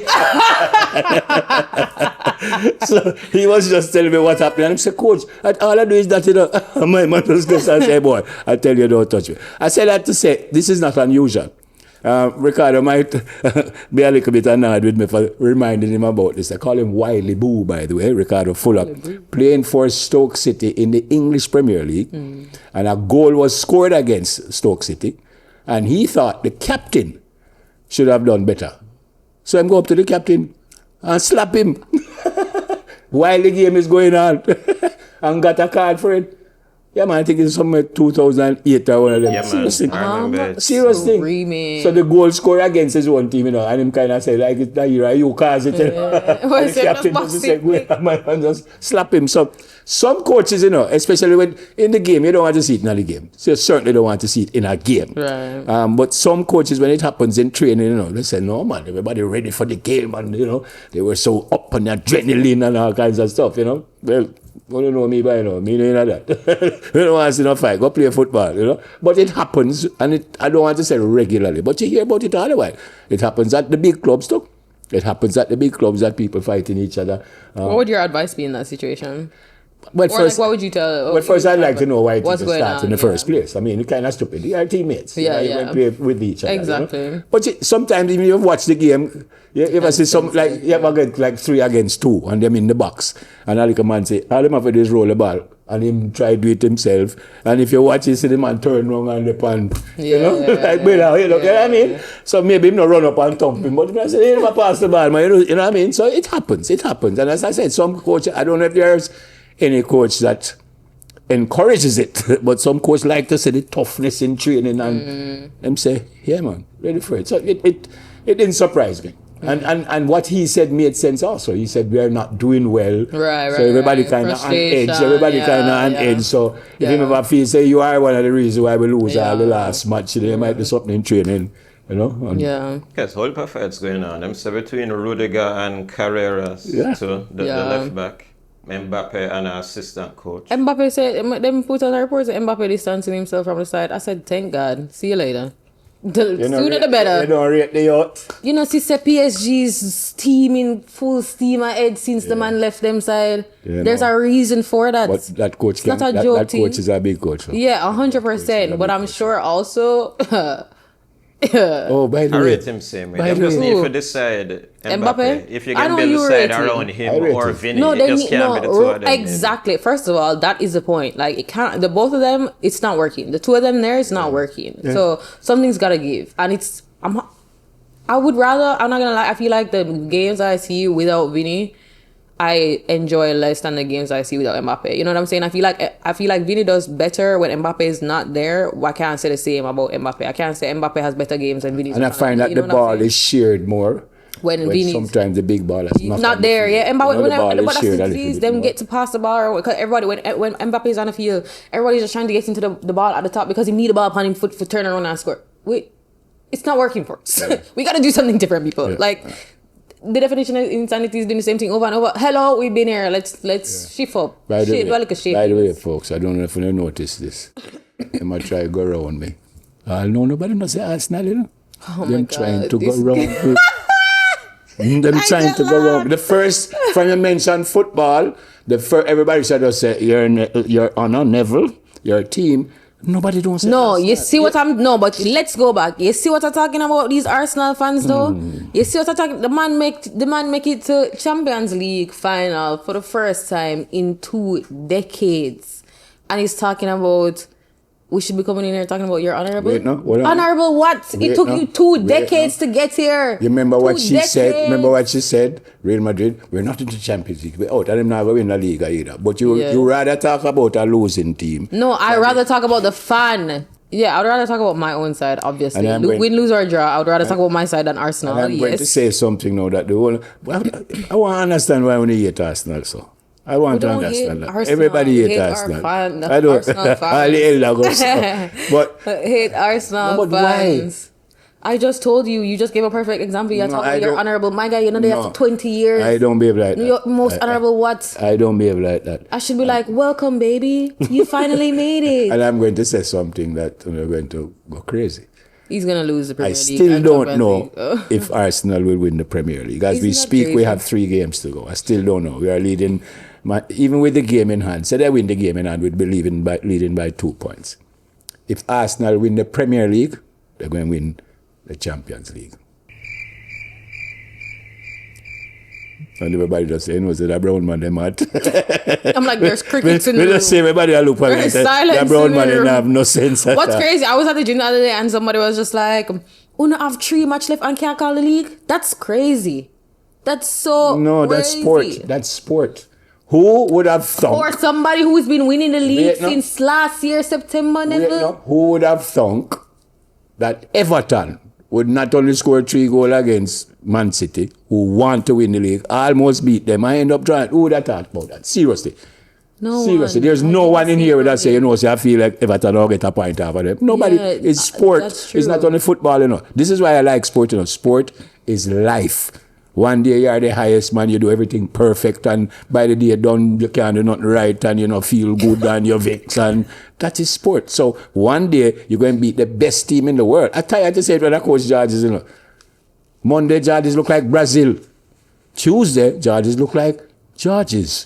So he was just telling me what happened. And I said, Coach, all I do is that, you know, my man just goes and say, boy, I tell you, don't touch me. I said that to say, this is not unusual. Ricardo might be a little bit annoyed with me for reminding him about this. I call him Wiley Boo, by the way, Ricardo Fuller, playing for Stoke City in the English Premier League. And a goal was scored against Stoke City. And he thought the captain should have done better. So I'm going up to the captain and slap him while the game is going on and got a card for it. Yeah, man, I think it's somewhere 2008 or one of them. Yeah, man. I remember. Serious thing. So the goal scorer against his own team, and him kind of say, like, it's Tahirah, you cause it. And the captain just say, man, just slap him. So some coaches, especially when in the game, you don't want to see it in the game. So you certainly don't want to see it in a game. Right. But some coaches, when it happens in training, they say, no, man, everybody ready for the game. And, they were so up on adrenaline and all kinds of stuff, Well, you don't know me by now. Me know that. You don't want to see no fight. Go play football, But it happens, and I don't want to say regularly, but you hear about it all the while. It happens at the big clubs too. It happens at the big clubs that people fighting each other. What would your advice be in that situation? But first, what would you tell? But first, I'd like to know why it didn't start on, in the first place. I mean, it's kind of stupid. They are teammates. You went play with each other. Exactly. But sometimes, even if you watch the game, you ever see some, like, you ever get like 3 against 2 and them in the box. And all the man say, all them have to do is roll the ball. And him try to do it himself. And if you watch, you see the man turn wrong on the pan. You know what I mean? So maybe him not run up and thump him. But I say, hey, never pass the ball, man. You know what I mean? So it happens. And as I said, some coach, I don't know if there's any coach that encourages it, but some coach like to see the toughness in training and them say, yeah, man, ready for it. So it didn't surprise me. And what he said made sense also. He said we are not doing well. Right. So everybody kind of on edge. Edge. So if you ever feel, say, you are one of the reasons why we lose all the last match, there might be something in training. Yes, whole perfect's going on. I'm say between Rudiger and Carreras to the left back. Mbappe and our assistant coach. Mbappe said, them put out a report that Mbappe distancing himself from the side. I said, thank God. See you later. The sooner the better. You don't rate the yacht. See PSG's team in full steam ahead since the man left them side. There's a reason for that. But that coach, not a joke team. Coach is a big coach. So. Yeah, 100%. But I'm sure also... by the I way, rate him same way. They just need to decide Mbappe. If you can build a side around him or Vinny, it just can't be the two of them. Exactly. First of all, that is the point. Like, it can't. The both of them, it's not working. The two of them there, it's not working. Yeah. So something's gotta give. And I would rather. I'm not gonna lie. I feel like the games I see without Vinny, I enjoy less than the games I see without Mbappe. You know what I'm saying? I feel like Vinny does better when Mbappe is not there. I can't say the same about Mbappe. I can't say Mbappe has better games than Vinny. And I find that the ball is shared more. When sometimes the big ball is not there. Yeah, Mbappe, but that's the disease. Them get to pass the ball because everybody when Mbappe is on the field, everybody's just trying to get into the ball at the top because he need the ball upon him for turn around and score. Wait, it's not working for us. Yeah. We got to do something different, people. Yeah. The definition of insanity is doing the same thing over and over. Hello, we've been here. Let's shift up. By the way, folks, I don't know if you notice this. They might try to go around me. No, nobody knows the Arsenal, Oh them my God. Trying to go around me. Them trying to go around. The first, when you mention football, everybody said, you're on Neville, your team. Nobody don't say no. Arsenal. You see what but let's go back. You see what I'm talking about? These Arsenal fans, though. You see what I'm talking? The man make it to Champions League final for the first time in 2 decades, and he's talking about we should be coming in here talking about your honorable. Wait, no. Honorable what? It took you 2 decades to get here. You remember what she said? Remember what she said? Real Madrid, we're not in the Champions League. We're out, and them not going to win the league either. But you rather talk about a losing team. No, I'd rather talk about the fan. Yeah, I'd rather talk about my own side, obviously. Win, lose, or draw. I would rather talk about my side than Arsenal. And I'm going to say something now that I want to understand why we hate Arsenal, so. I want to understand that. Arsenal. Everybody hate Arsenal. I don't. All the elder goes. But hate Arsenal fans. I just told you. You just gave a perfect example. You're talking about your honourable. My guy, they have 20 years. I don't behave like that. Your most honourable what? I don't behave like that. I should be like, welcome, baby. You finally made it. And I'm going to say something that we're going to go crazy. He's going to lose the Premier League. I still don't know if Arsenal will win the Premier League. As we speak, we have 3 games to go. I still don't know. We are leading, even with the game in hand. Say they win the game in hand, we'd be leading by 2 points. If Arsenal win the Premier League, they're going to win the Champions League. And everybody just saying, was it that brown man they mad? I'm like, there's crickets in the room. Just say everybody I look at There's silence that brown in man the didn't room. have no sense. What's crazy, I was at the gym the other day and somebody was just like, Una have 3 match left and can't call the league? That's crazy. That's so No, crazy. that's sport. That's sport. Who would have thought? Or somebody who's been winning the league Wait, no. since last year, September, Neville. Who would have thunk that Everton would not only score 3 goals against Man City, who want to win the league, almost beat them. I end up trying. Who would have thought about that? Seriously. No Seriously. one. There's no one in here that say, I feel like Everton will get a point off of them. Nobody. Yeah, It's sport. that's true. It's not only football, This is why I like sport, Sport is life. One day you are the highest man, you do everything perfect, and by the day you're done, you can't do nothing right, and feel good, and you're vexed, and that is sport. So one day you're going to beat the best team in the world. I tired to say it when I coach Georges, Monday Georges look like Brazil. Tuesday Georges look like Georges.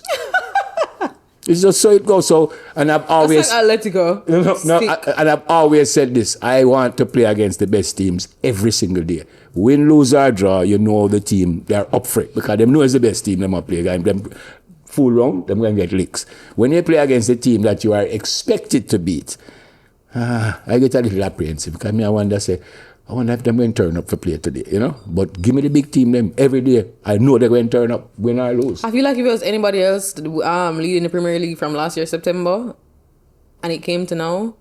It's just so it goes. So, and I've always That's like Atletico. and I've always said this. I want to play against the best teams every single day. Win, lose or draw, the team, they're up for it because them know it's the best team them up play. Them fool wrong, them going to get licks. When you play against the team that you are expected to beat, I get a little apprehensive because I wonder if they're going to turn up for play today, But give me the big team them every day. I know they're going to turn up, win or lose. I feel like if it was anybody else leading the Premier League from last year, September, and it came to now,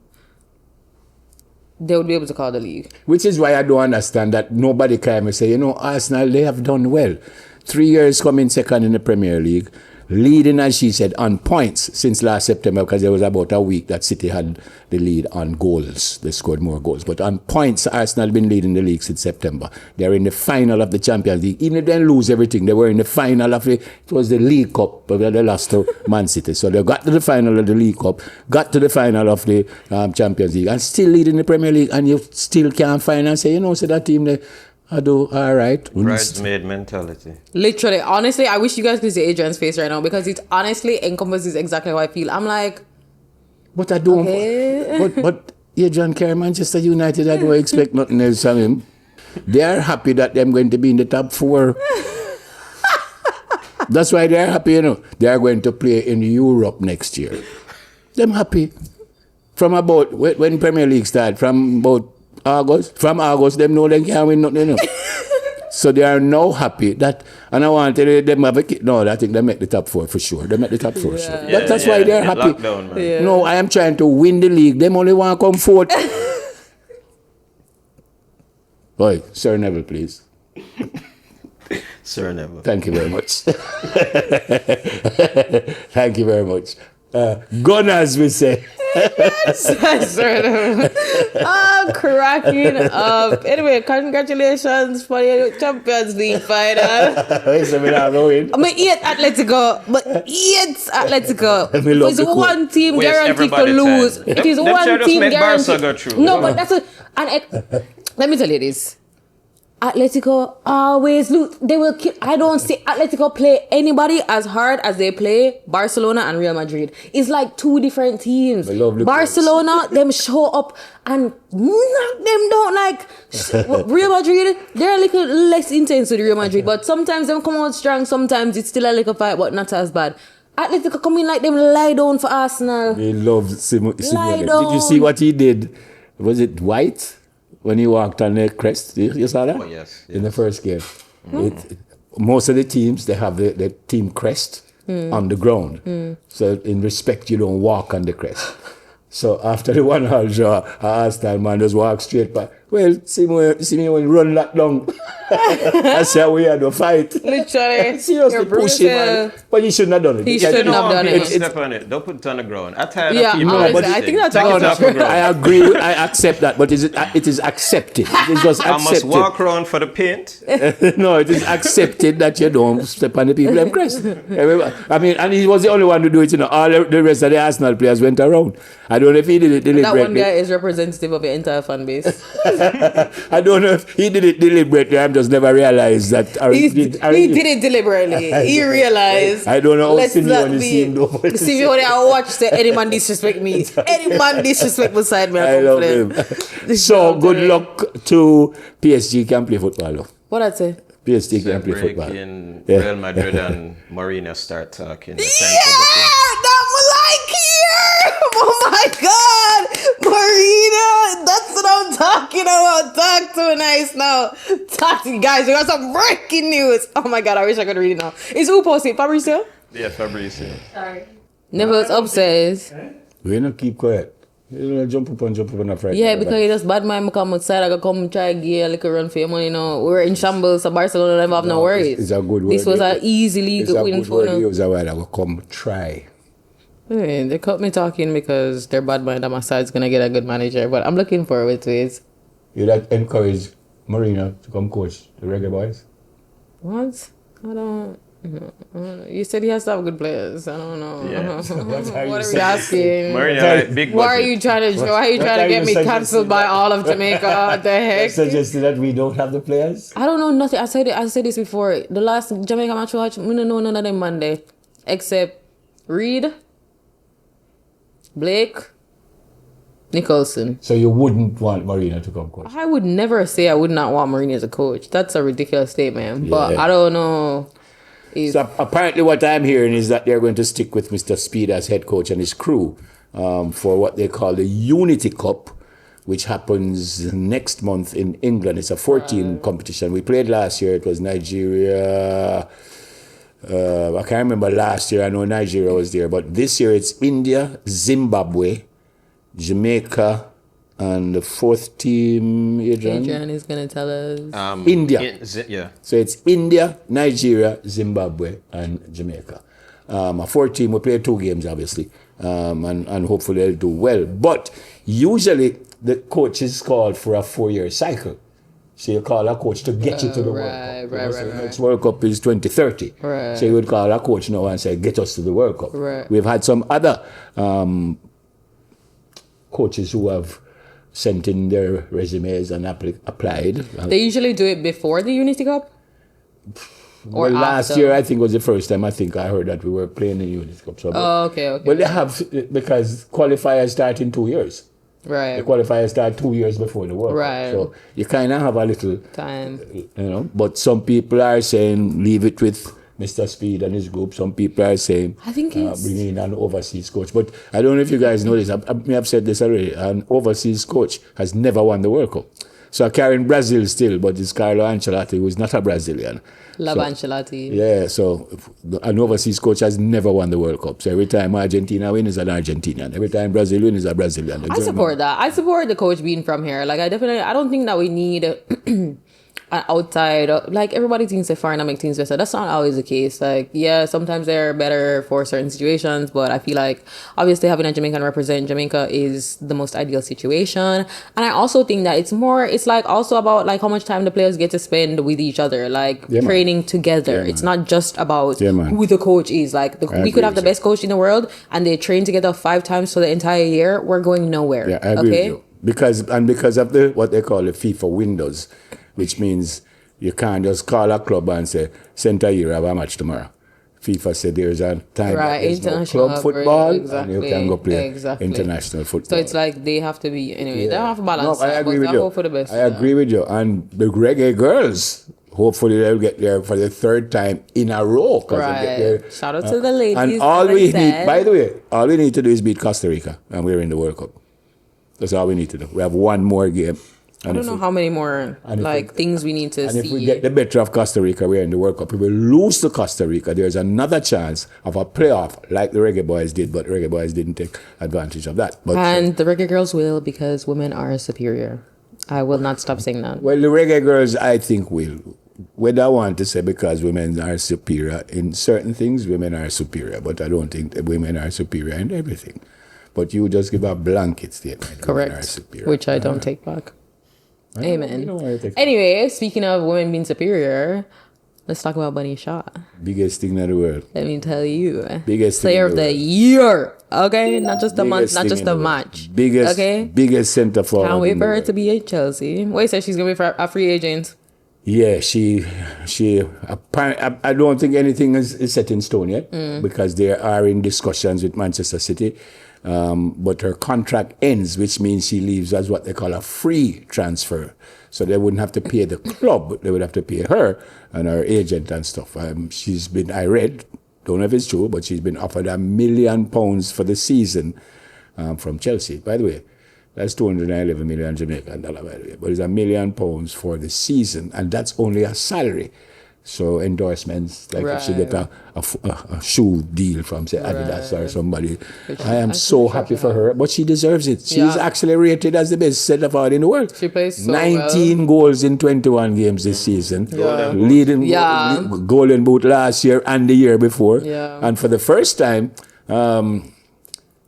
they would be able to call the league. Which is why I don't understand that nobody can say, Arsenal, they have done well. 3 years coming second in the Premier League, leading, as she said, on points since last September, because there was about a week that City had the lead on goals. They scored more goals. But on points, Arsenal have been leading the league since September. They're in the final of the Champions League. Even if they lose everything, they were in the final of it was the League Cup, but they lost to Man City. So they got to the final of the League Cup, got to the final of the Champions League, and still leading the Premier League, and you still can't find and say, so that team, I do all right. Bridesmaid mentality. Literally, honestly, I wish you guys could see Adrian's face right now because it honestly encompasses exactly how I feel. I'm like, but I don't. Okay. But Adrian carry Manchester United. I don't expect nothing else from him. They are happy that they're going to be in the top 4. That's why they are happy. They are going to play in Europe next year. Them happy. From about when Premier League start, from about August. From August, them know they can't win nothing. So they are now happy that, and I want to tell you, them have a no, I think they make the top 4 for sure. They make the top 4 sure. That's why they're happy. Lockdown, man. Yeah. No, I am trying to win the league. Them only want to come fourth. Boy, Sir Neville, please. Sir Neville. Thank you very much. Thank you very much. Gunners, we say. cracking up. Anyway, congratulations for your Champions League final. I'm 8 Atletico, but 8 Atletico. It's one team guaranteed to lose. It is one team guaranteed. No, but that's let me tell you this. Atletico always lose. They will kill. I don't see Atletico play anybody as hard as they play Barcelona and Real Madrid. It's like 2 different teams. Barcelona, them show up and knock them down. Like Real Madrid, they're a little less intense with Real Madrid, but sometimes them come out strong. Sometimes it's still a little fight, but not as bad. Atletico come in like them lie down for Arsenal. They love Simeone. Did you see what he did? Was it White? When he walked on the crest, you saw that? Oh, yes. In the first game. Most of the teams, they have the team crest on the ground. So in respect, you don't walk on the crest. So after the 1-1 draw, Arsenal man just walk straight back. Well, Simeone run that long. That's how we had a fight. Literally. Seriously push him, man. But he shouldn't have done it. He shouldn't have done it. Step on it. Don't put it on the ground. I tired Yeah, of people. honestly, I think that's I agree. I accept that, but it is accepted. It is just I must accepted. walk around for the paint. No, it is accepted that you don't step on the people and crest. I mean, and he was the only one to do it. All the rest of the Arsenal players went around. I don't know if he did it deliberately. That one guy is representative of the entire fan base. I don't know if he did it deliberately. I've just never realized that. He did it deliberately. He realized. I don't know how Let's not Simeone see him. Simeone, I watch say any man disrespect me. Any man disrespect beside me. I love him. So good luck to PSG can play football. Though. What I'd say? PSG can play football. In Real Madrid and Marina start talking. That like here! Oh my God! Marina! That's what I'm talking about. Talk to nice now. Talk to you guys. We got some breaking news. Oh my God, I wish I could read it now. Is who posting? Fabrizio? Yeah, Fabrizio. Sorry. Neville's upstairs. We don't keep quiet. You don't jump up on a Friday. Yeah, because he just bad mind come outside. I go come try give a little run for your money. You know, we're in shambles, so Barcelona never have no worries. It's a good word. This was an easy league to win for them. It was a word I will come try. Hey, they cut me talking because their bad mind on my side is gonna get a good manager. But I'm looking forward to it. You that encourage Marina to come coach the Reggae Boys? What? I don't. You said he has to have good players. I don't know. Yeah. What are we asking? Marina, big Why are you trying to get me cancelled by all of Jamaica? What the heck? Suggested that we don't have the players? I don't know nothing. I said this before. The last Jamaica match we watched, we don't know none of them Monday. Except Reed, Blake, Nicholson. So you wouldn't want Marina to come coach? I would never say I would not want Marina as a coach. That's a ridiculous statement. But I don't know. So apparently what I'm hearing is that they're going to stick with Mr. Speed as head coach and his crew for what they call the Unity Cup, which happens next month in England. It's a 14 competition. We played last year. It was Nigeria. I can't remember last year. I know Nigeria was there. But this year it's India, Zimbabwe, Jamaica, and the fourth team, Adrian is going to tell us. India. Yeah. So it's India, Nigeria, Zimbabwe, and Jamaica. A 4 team will play 2 games, obviously, and hopefully they'll do well. But usually the coach is called for a 4-year cycle. So you call a coach to get you to the World Cup. Right. The next World Cup is 2030. Right. So you would call a coach now and say, get us to the World Cup. Right. We've had some other coaches who have sent in their resumes and applied. They usually do it before the Unity Cup? Or last year, I think, was the first time I heard that we were playing the Unity Cup. So, okay. But they have, because qualifiers start in 2 years. Right. The qualifiers start 2 years before the World Cup. So you kind of have a little time. But some people are saying leave it with Mr. Speed and his group. Some people are saying I think bring in an overseas coach. But I don't know if you guys know this. I may have said this already. An overseas coach has never won the World Cup. So I carry in Brazil still, but it's Carlo Ancelotti, who is not a Brazilian. Ancelotti. Yeah, so an overseas coach has never won the World Cup. So every time Argentina wins, is an Argentinian. Every time Brazil wins, is a Brazilian. I support that. I support the coach being from here. Like, I don't think that we need an outside, like everybody thinks they're foreign and make things better. That's not always the case. Like, yeah, sometimes they're better for certain situations, but I feel like obviously having a Jamaican represent Jamaica is the most ideal situation. And I also think that it's like also about like how much time the players get to spend with each other, like training together. It's not just about who the coach is. Like we could have the best coach in the world and they train together 5 times for the entire year. We're going nowhere. Yeah, I agree with you. Because of the what they call the FIFA windows, which means you can't just call a club and say, send Tahirah, have a match tomorrow. FIFA said there's a time that there's no club football and you can go play international football. So it's like they have to be, anyway, they have to balance. No, I agree with you. Hope for the best. I agree with you. And the Reggae girls, hopefully they'll get there for the 3rd time in a row. Right. Shout out to the ladies. And all we need, by the way, all we need to do is beat Costa Rica and we're in the World Cup. That's all we need to do. We have 1 more game. I don't know how many more things we need to see. And if we get the better of Costa Rica, we're in the World Cup. If we lose to Costa Rica, there's another chance of a playoff like the Reggae Boys did, but the Reggae Boys didn't take advantage of that. And the Reggae girls will, because women are superior. I will not stop saying that. Well, the Reggae girls, I think, will. Whether I want to say because women are superior in certain things, women are superior. But I don't think that women are superior in everything. But you just give a blanket statement. Correct. Women are superior. Which I don't take back. Amen. Anyway, speaking of women being superior, let's talk about Bunny Shaw. Biggest thing in the world. Let me tell you. Biggest Player thing of the year Okay, not just a month, not just a match. Biggest centre forward. Can't wait for her to be at Chelsea. Wait, so she's gonna be a free agent. Yeah, she. I don't think anything is set in stone yet because they are in discussions with Manchester City. But her contract ends, which means she leaves as what they call a free transfer. So they wouldn't have to pay the club; they would have to pay her and her agent and stuff. She's been, I read, don't know if it's true, but she's been offered £1 million for the season from Chelsea. By the way, that's 211 million Jamaican dollar, by the way. But it's £1 million for the season, and that's only a salary. So endorsements, like if she get a shoe deal from, say, Adidas or somebody. I am so happy for her, but she deserves it. She's actually rated as the best centre forward in the world. She plays so 19 goals in 21 games this season. Leading Golden Boot last year and the year before. And for the first time,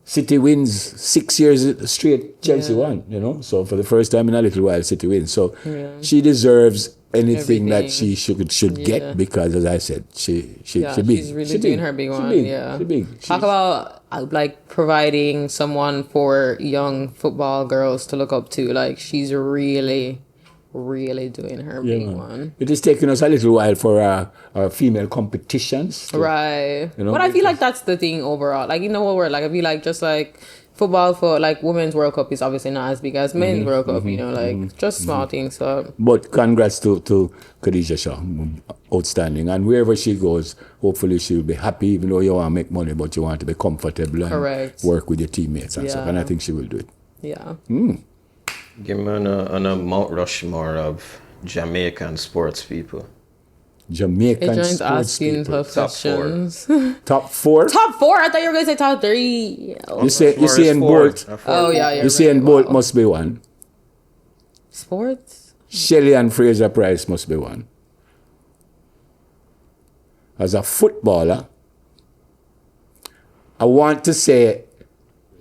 City wins 6 years straight. Chelsea won, you know. So for the first time in a little while, City wins. So she deserves anything that she should get because, as I said, she big. She's really doing her big one. She big. Talk about like providing someone for young football girls to look up to. Like she's really doing her big one. It is taking us a little while for our female competitions. Right. You know, but I feel like that's the thing overall. Like, you know what, I feel like just like football for like Women's World Cup is obviously not as big as Men's World Cup, you know, like just small things. So. But congrats to Khadijah Shaw. Outstanding. And wherever she goes, hopefully she'll be happy, even though you want to make money, but you want to be comfortable and work with your teammates and stuff. And I think she will do it. Yeah. Give me on a Mount Rushmore of Jamaican sports people. Jamaican sports people. Top four. Top four? Top four? I thought you were going to say top three. You saying Bolt? Oh, yeah. You saying Bolt must be one. Sports? Shelley and Fraser Price must be one. As a footballer, I want to say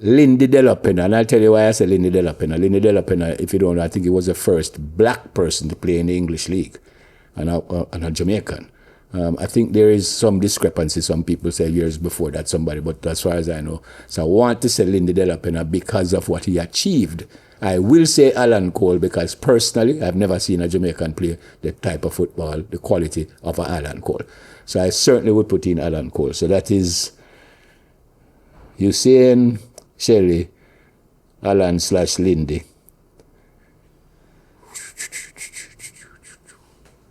Lindy Delapena, and I'll tell you why I say Lindy Delapena. Lindy Delapena, if you don't know, I think he was the first black person to play in the English League, and a Jamaican. I think there is some discrepancy. Some people say years before that somebody, but as far as I know. So I want to say Lindy Delapena because of what he achieved. I will say Alan Cole because personally, I've never seen a Jamaican play the type of football, the quality of an Alan Cole. So I certainly would put in Alan Cole. So that is Hussein, Shelley, Alan / Lindy.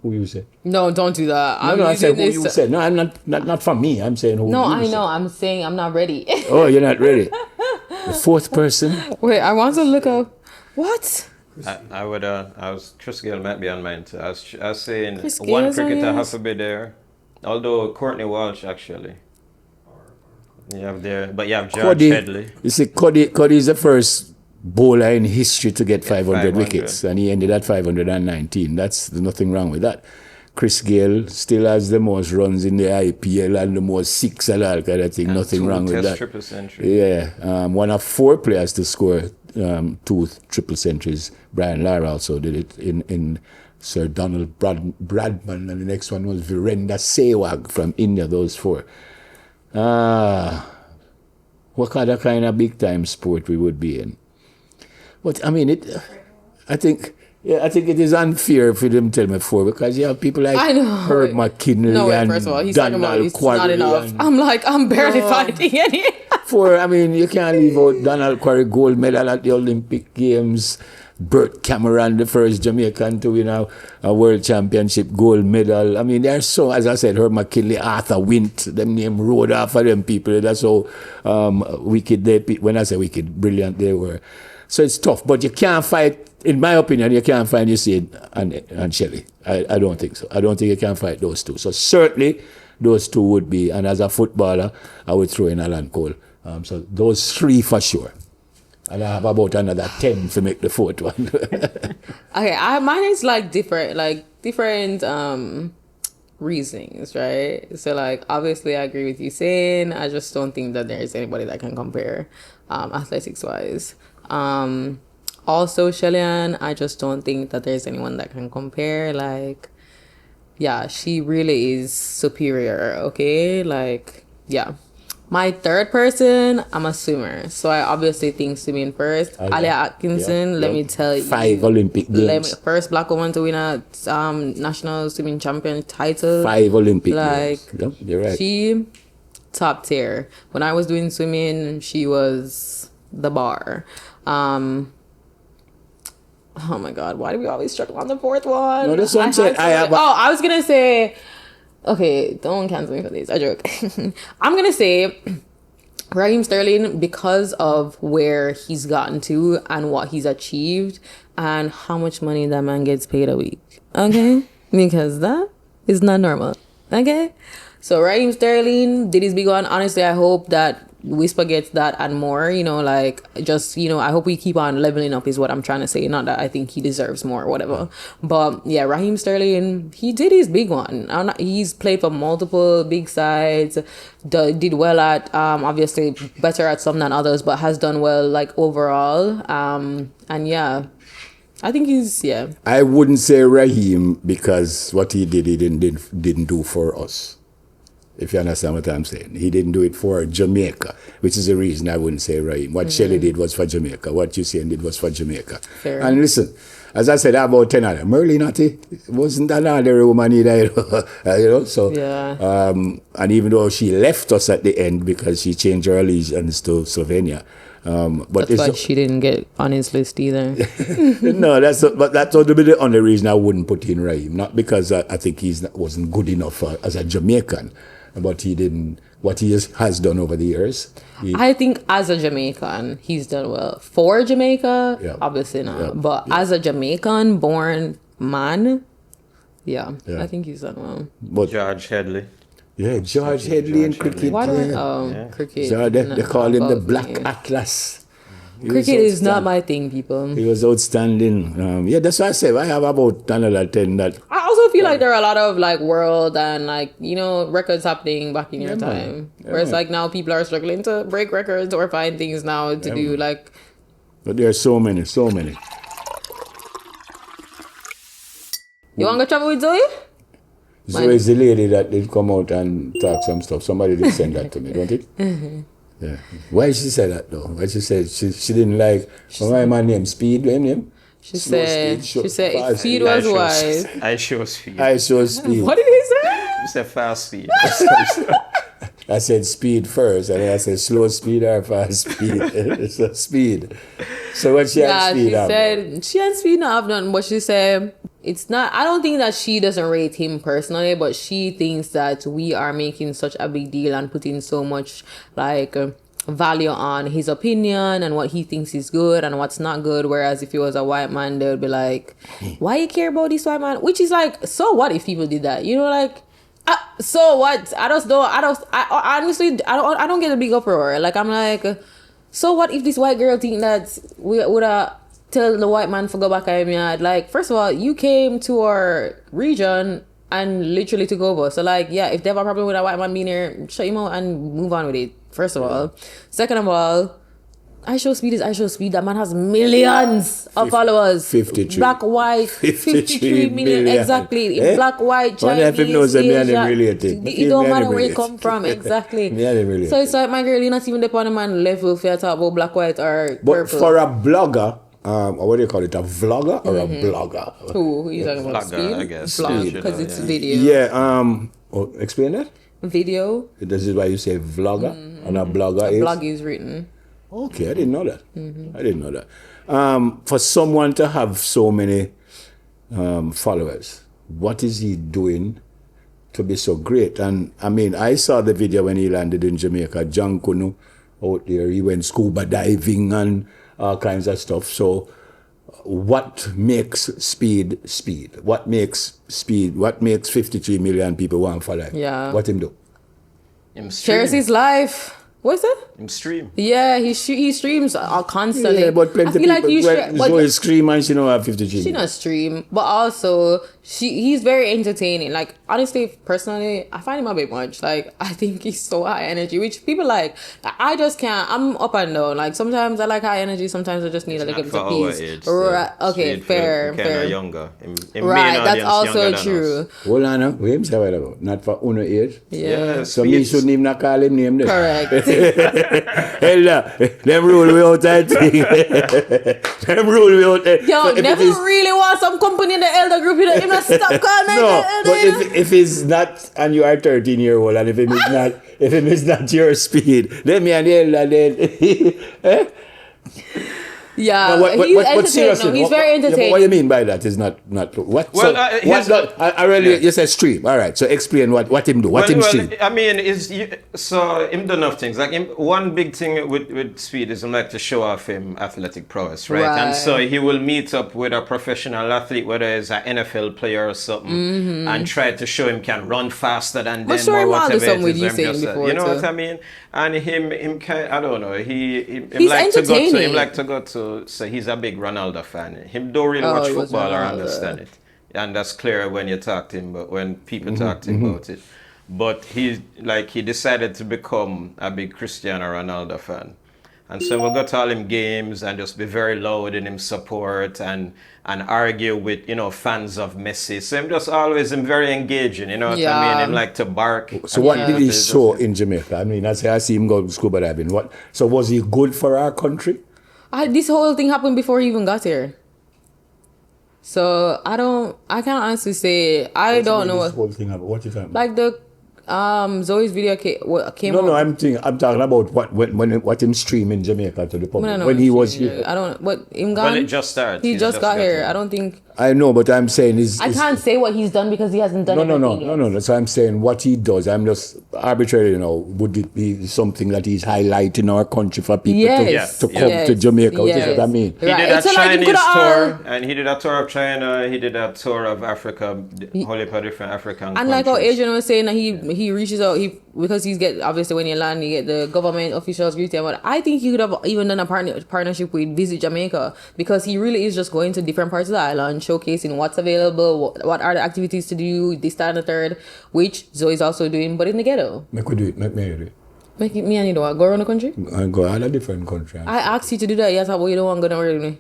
Who you say? No, don't do that. I said who you said. No, I'm not from me. I'm saying who. No, you I know. said. I'm saying I'm not ready. Oh, you're not ready. The fourth person. Wait, I want to look up. What? Chris Gayle might be on mine too. I was saying Chris one Gale's on cricketer yours? has to be there. Although Courtney Walsh actually. You have George Headley. You see, Cody is the first bowler in history to get 500 wickets, and he ended at 519. There's nothing wrong with that. Chris Gayle still has the most runs in the IPL and the most six and all kind of thing. And nothing wrong with that. Triple century. Yeah, one of 4 players to score 2 triple centuries. Brian Lara also did it in Sir Donald Bradman, and the next one was Virendra Sehwag from India. Those 4. What kind of big time sport we would be in? But I mean, I think it is unfair for them to tell me 4 because you have people like Herb McKinley and first of all, he's Donald talking about it's Quarry not enough. I'm barely fighting any. 4, I mean, you can't leave out Donald Quarry gold medal at the Olympic Games. Bert Cameron, the first Jamaican to win a world championship gold medal. I mean, there's so, as I said, Herb McKinley, Arthur Wint, them name road after them people. That's how wicked when I say wicked, brilliant they were. So it's tough, but you can't fight, in my opinion, you can't find Hussein and Shelley. I don't think so. I don't think you can fight those 2. So certainly those 2 would be, and as a footballer, I would throw in Alan Cole. So those 3 for sure. And I have about another 10 to make the 4th one. Okay, mine is like different reasonings, right? So like obviously I agree with you saying I just don't think that there is anybody that can compare athletics wise. Also Shellyan, I just don't think that there's anyone that can compare. Like, yeah, she really is superior, okay? Like, yeah. My third person, I'm a swimmer. So I obviously think swimming first. Alia Atkinson, let me tell you. 5 Olympic Games. First black woman to win a national swimming champion title. 5 Olympic Games. Yep, you're right. She, top tier. When I was doing swimming, she was the bar. Oh my God, why do we always struggle on the fourth one? No, this one said I was going to say... Okay, don't cancel me for this. I joke. I'm going to say Raheem Sterling because of where he's gotten to and what he's achieved and how much money that man gets paid a week. Okay? Because that is not normal. Okay? So Raheem Sterling did his big one. Honestly, I hope that Whisper gets that and more, you know, like just, you know, I hope we keep on leveling up is what I'm trying to say. Not that I think he deserves more or whatever. But yeah, Raheem Sterling, he did his big one. He's played for multiple big sides, did well at, obviously better at some than others, but has done well like overall. And yeah, I think he's, yeah. I wouldn't say Raheem because what he did, he didn't do for us. If you understand what I'm saying. He didn't do it for Jamaica, which is the reason I wouldn't say Raheem. What Shelley did was for Jamaica. What Usain did was for Jamaica. Fair. And listen, as I said, about 10 of them. Merlin Natty wasn't another woman either, you know. So, yeah. and even though she left us at the end because she changed her allegiance to Slovenia. But that's why she didn't get on his list either. No, that's the only reason I wouldn't put in Raheem. Not because I think wasn't good enough as a Jamaican. But he didn't, what he has done over the years. I think as a Jamaican, he's done well. For Jamaica, yeah. Obviously not. Yeah. But yeah. as a Jamaican-born man, yeah, I think he's done well. But George Headley. Yeah, George Headley in cricket. Why do yeah. Cricket? So they call him the Black Atlas. Cricket is not my thing, people. He was outstanding. Yeah, that's what I said. I have about another 10 that... I also feel like there are a lot of like world and like, you know, records happening back in your time. Yeah, whereas like now people are struggling to break records or find things now to do like... But there are so many. You want to go travel with Zoe? Zoe is the lady that did come out and talk some stuff. Somebody did send that to me, don't it? Mm-hmm. Yeah. Why did she say that though? Why she said she didn't like my name Speed, name? She said Speed was wise. iShowSpeed. iShowSpeed. What did he say? You said fast speed. I said speed first, and then I said slow speed or fast speed. So speed. So what she had speed she said she had speed not have none, but she said it's not. I don't think that she doesn't rate him personally, but she thinks that we are making such a big deal and putting so much like value on his opinion and what he thinks is good and what's not good. Whereas if he was a white man, they would be like, "Why you care about this white man?" Which is like, so what if people did that? You know, like. So what? I honestly don't get a big uproar. Like I'm like, so what if this white girl think that we would tell the white man to go back at him yard? Like, first of all, you came to our region and literally took over. So like, yeah, if they have a problem with a white man being here, shut him out and move on with it. First of all. Second of all, iShowSpeed is iShowSpeed. That man has millions of followers. 53. Black, white. 53 million. Exactly. Eh? Black, white, Chinese, Asian. It don't matter where you come from. Exactly. So it's like, my girl, you're not even the on a man level if you talk about black, white, or but purple. for a blogger, or what do you call it? A vlogger or a blogger? Who are you talking about? Vlogger, Speed? I guess. Vlog, because it's video. Yeah. Explain that. Video. This is why you say vlogger and a blogger is. Blog is written. Okay, I didn't know that. I didn't know that. For someone to have so many followers, what is he doing to be so great? And I mean, I saw the video when he landed in Jamaica. John Kunu out there, he went scuba diving and all kinds of stuff. So what makes speed? What makes 53 million people want to follow him? Yeah. What him do? Shares his life. What's that? Him stream. Yeah, he streams constantly. Yeah, but plenty I feel like people, Zoe stream and she don't have 50 G. She not stream, but also he's very entertaining. Like honestly, personally, I find him a bit much. Like I think he's so high energy, which people like. I just can't. I'm up and down. Like sometimes I like high energy, sometimes I just need a little bit of peace. Right? Okay, fair. Younger. Right, that's also true. Hold on, what him say about? Not for uno age. Yeah. So me shouldn't even not call him name then. Correct. Hell, them rule me out that thing. Them rule me out. Yo, Neville really want some company in the elder group. You know, him not stop calling me. No, but if he's not, and you are 13-year-old, and if it is not your speed, then me and the elder then. Yeah, no, he's entertaining. No, he's very entertaining. What do you mean by that is not what? Well, I really you said stream. All right, so explain what him do. What him stream. I mean, so him do enough things. Like one big thing with Speed is him like to show off him athletic prowess, right? And so he will meet up with a professional athlete, whether it's an NFL player or something, and try to show him can run faster than them or whatever. You know what I mean? And him kind, I don't know. Him like to go to. So he's a big Ronaldo fan. Him don't really watch football or understand it, and that's clear when you talk to him. But when people talk to him about it, but he decided to become a big Cristiano Ronaldo fan, and so we'll go to all him games and just be very loud in him support and argue with fans of Messi. So him just always very engaging. You know what I mean? Him like to bark. So what did he show in Jamaica? I mean, I see him go scuba diving. So was he good for our country? This whole thing happened before he even got here. So I can't honestly say. I don't know what whole thing happened. What you talking about? Like the Zoe's video came out. No, I'm talking about what him stream in Jamaica to the public when he was here. I don't. But him gone. Well, it just started. He just got here. I don't think. I know, but I'm saying I can't say what he's done because he hasn't done anything yet. No. That's why I'm saying what he does. I'm just arbitrary. Would it be something that he's highlighting our country for people to come to Jamaica? Yes. Which is what I mean. He did a Chinese tour, and he did a tour of China. He did a tour of Africa, whole heap of different African countries. And like how Adrian was saying that he reaches out because he's obviously when you land you get the government officials greet him. But I think he could have even done a partnership with Visit Jamaica because he really is just going to different parts of the island, showcasing what's available, what are the activities to do, this, that, and the third, which Zoe's also doing, but in the ghetto. Make we do it. Make me do it. Make me and you do it. Go around the country? I go all a different country. I asked you to do that. Yes, but you don't want to go nowhere with me.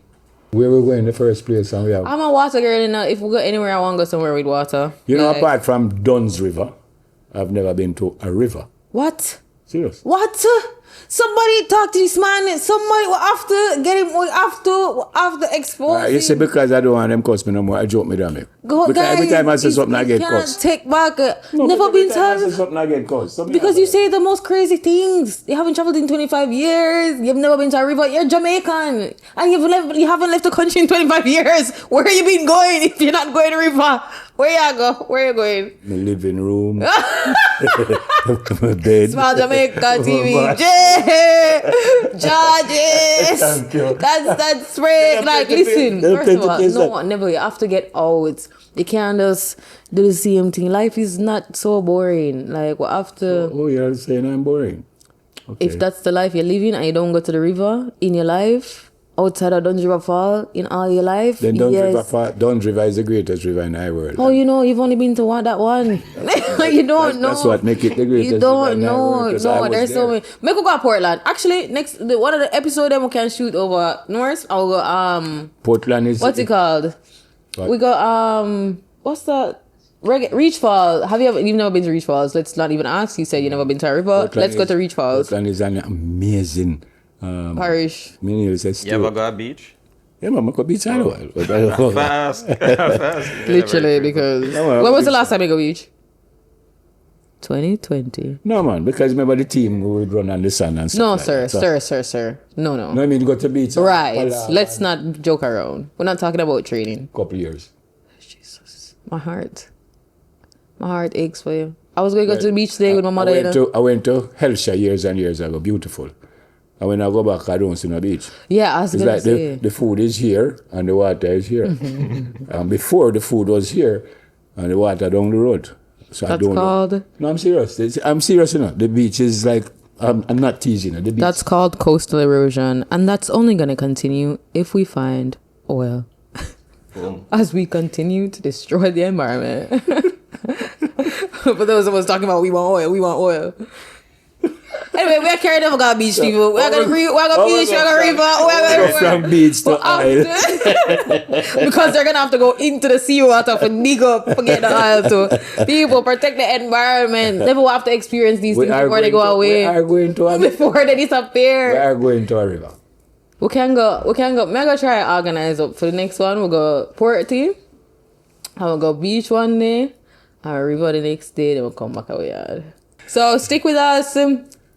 Where we going in the first place? And I'm a water girl, and if we go anywhere, I want to go somewhere with water. Apart from Dunn's River, I've never been to a river. What? Serious? What? Somebody talk to this man. Somebody will have to get him. We have to expose him. You say because I don't want them cuss me no more. I joke me down. Guys, every time I say something, I get cussed. Take back. Never been told. I say something, I get cussed. Because you say the most crazy things. You haven't traveled in 25 years. You've never been to a river. You're Jamaican, and you haven't left the country in 25 years. Where you been going if you're not going to river? Where you go? Where you going? My living room. My bed. Small Jamaica TV. Georges. That's right. Like, listen. First of all, no, never. You have to get out. You can't just do the same thing. Life is not so boring. Like, we have to. Oh, you're saying I'm boring. Okay. If that's the life you're living and you don't go to the river in your life, outside of Duns River Fall in all your life, then Duns River is the greatest river in the world. Oh, you've only been to that one. You don't know. That's what make it the greatest. You don't know. No, there's so many. Make we go to Portland. Actually, one of the episodes that we can shoot over north. I'll go Portland is what's it called? What? We go what's that? Reach Falls. You've never been to Reach Falls? Let's not even ask. You said you've never been to a river. Let's go to Reach Falls. Portland is an amazing parish. You ever go to a beach? Yeah, man, I go beach all the while. Fast. Literally, because when was the last time you go beach? 2020. No, man, because remember the team who would run on the sun and stuff. No, like sir. No. No, I mean go to beach. Right. Let's not joke around. We're not talking about training. Couple years. Jesus, my heart aches for you. I was going to go to the beach today with my mother. I went to Hellshire years and years ago. Beautiful. And when I go back, I don't see no beach. Yeah, I was going to say. The food is here and the water is here. And before, the food was here and the water down the road. So That's called? No, I'm serious. I'm serious enough. The beach is like I'm not teasing. The beach. That's called coastal erosion, and that's only going to continue if we find oil. As we continue to destroy the environment. For those of us talking about we want oil. Anyway, we are carrying over our beach people. We're gonna beach, we're gonna river, from beach to oil. Because they're gonna have to go into the seawater for dig up, forget the oil. So people protect the environment. They will have to experience these things before they go away. We are going to a before they disappear. We are going to a river. We can go. May I go try to organize up for the next one. We'll go port team. I will go beach one day. I'll river the next day. Then we'll come back our yard. So stick with us.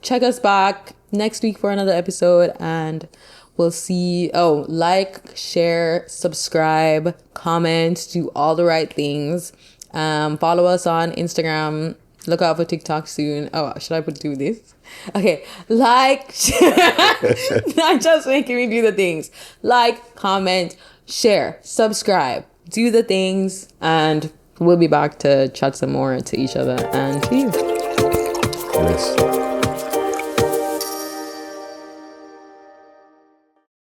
Check us back next week for another episode, and we'll see. Like, share, subscribe, comment, do all the right things. Follow us on Instagram. Look out for TikTok soon. Should I do this? Okay. Like, not just making me do the things. Like, comment, share, subscribe, do the things, and we'll be back to chat some more to each other. And see you. Yes.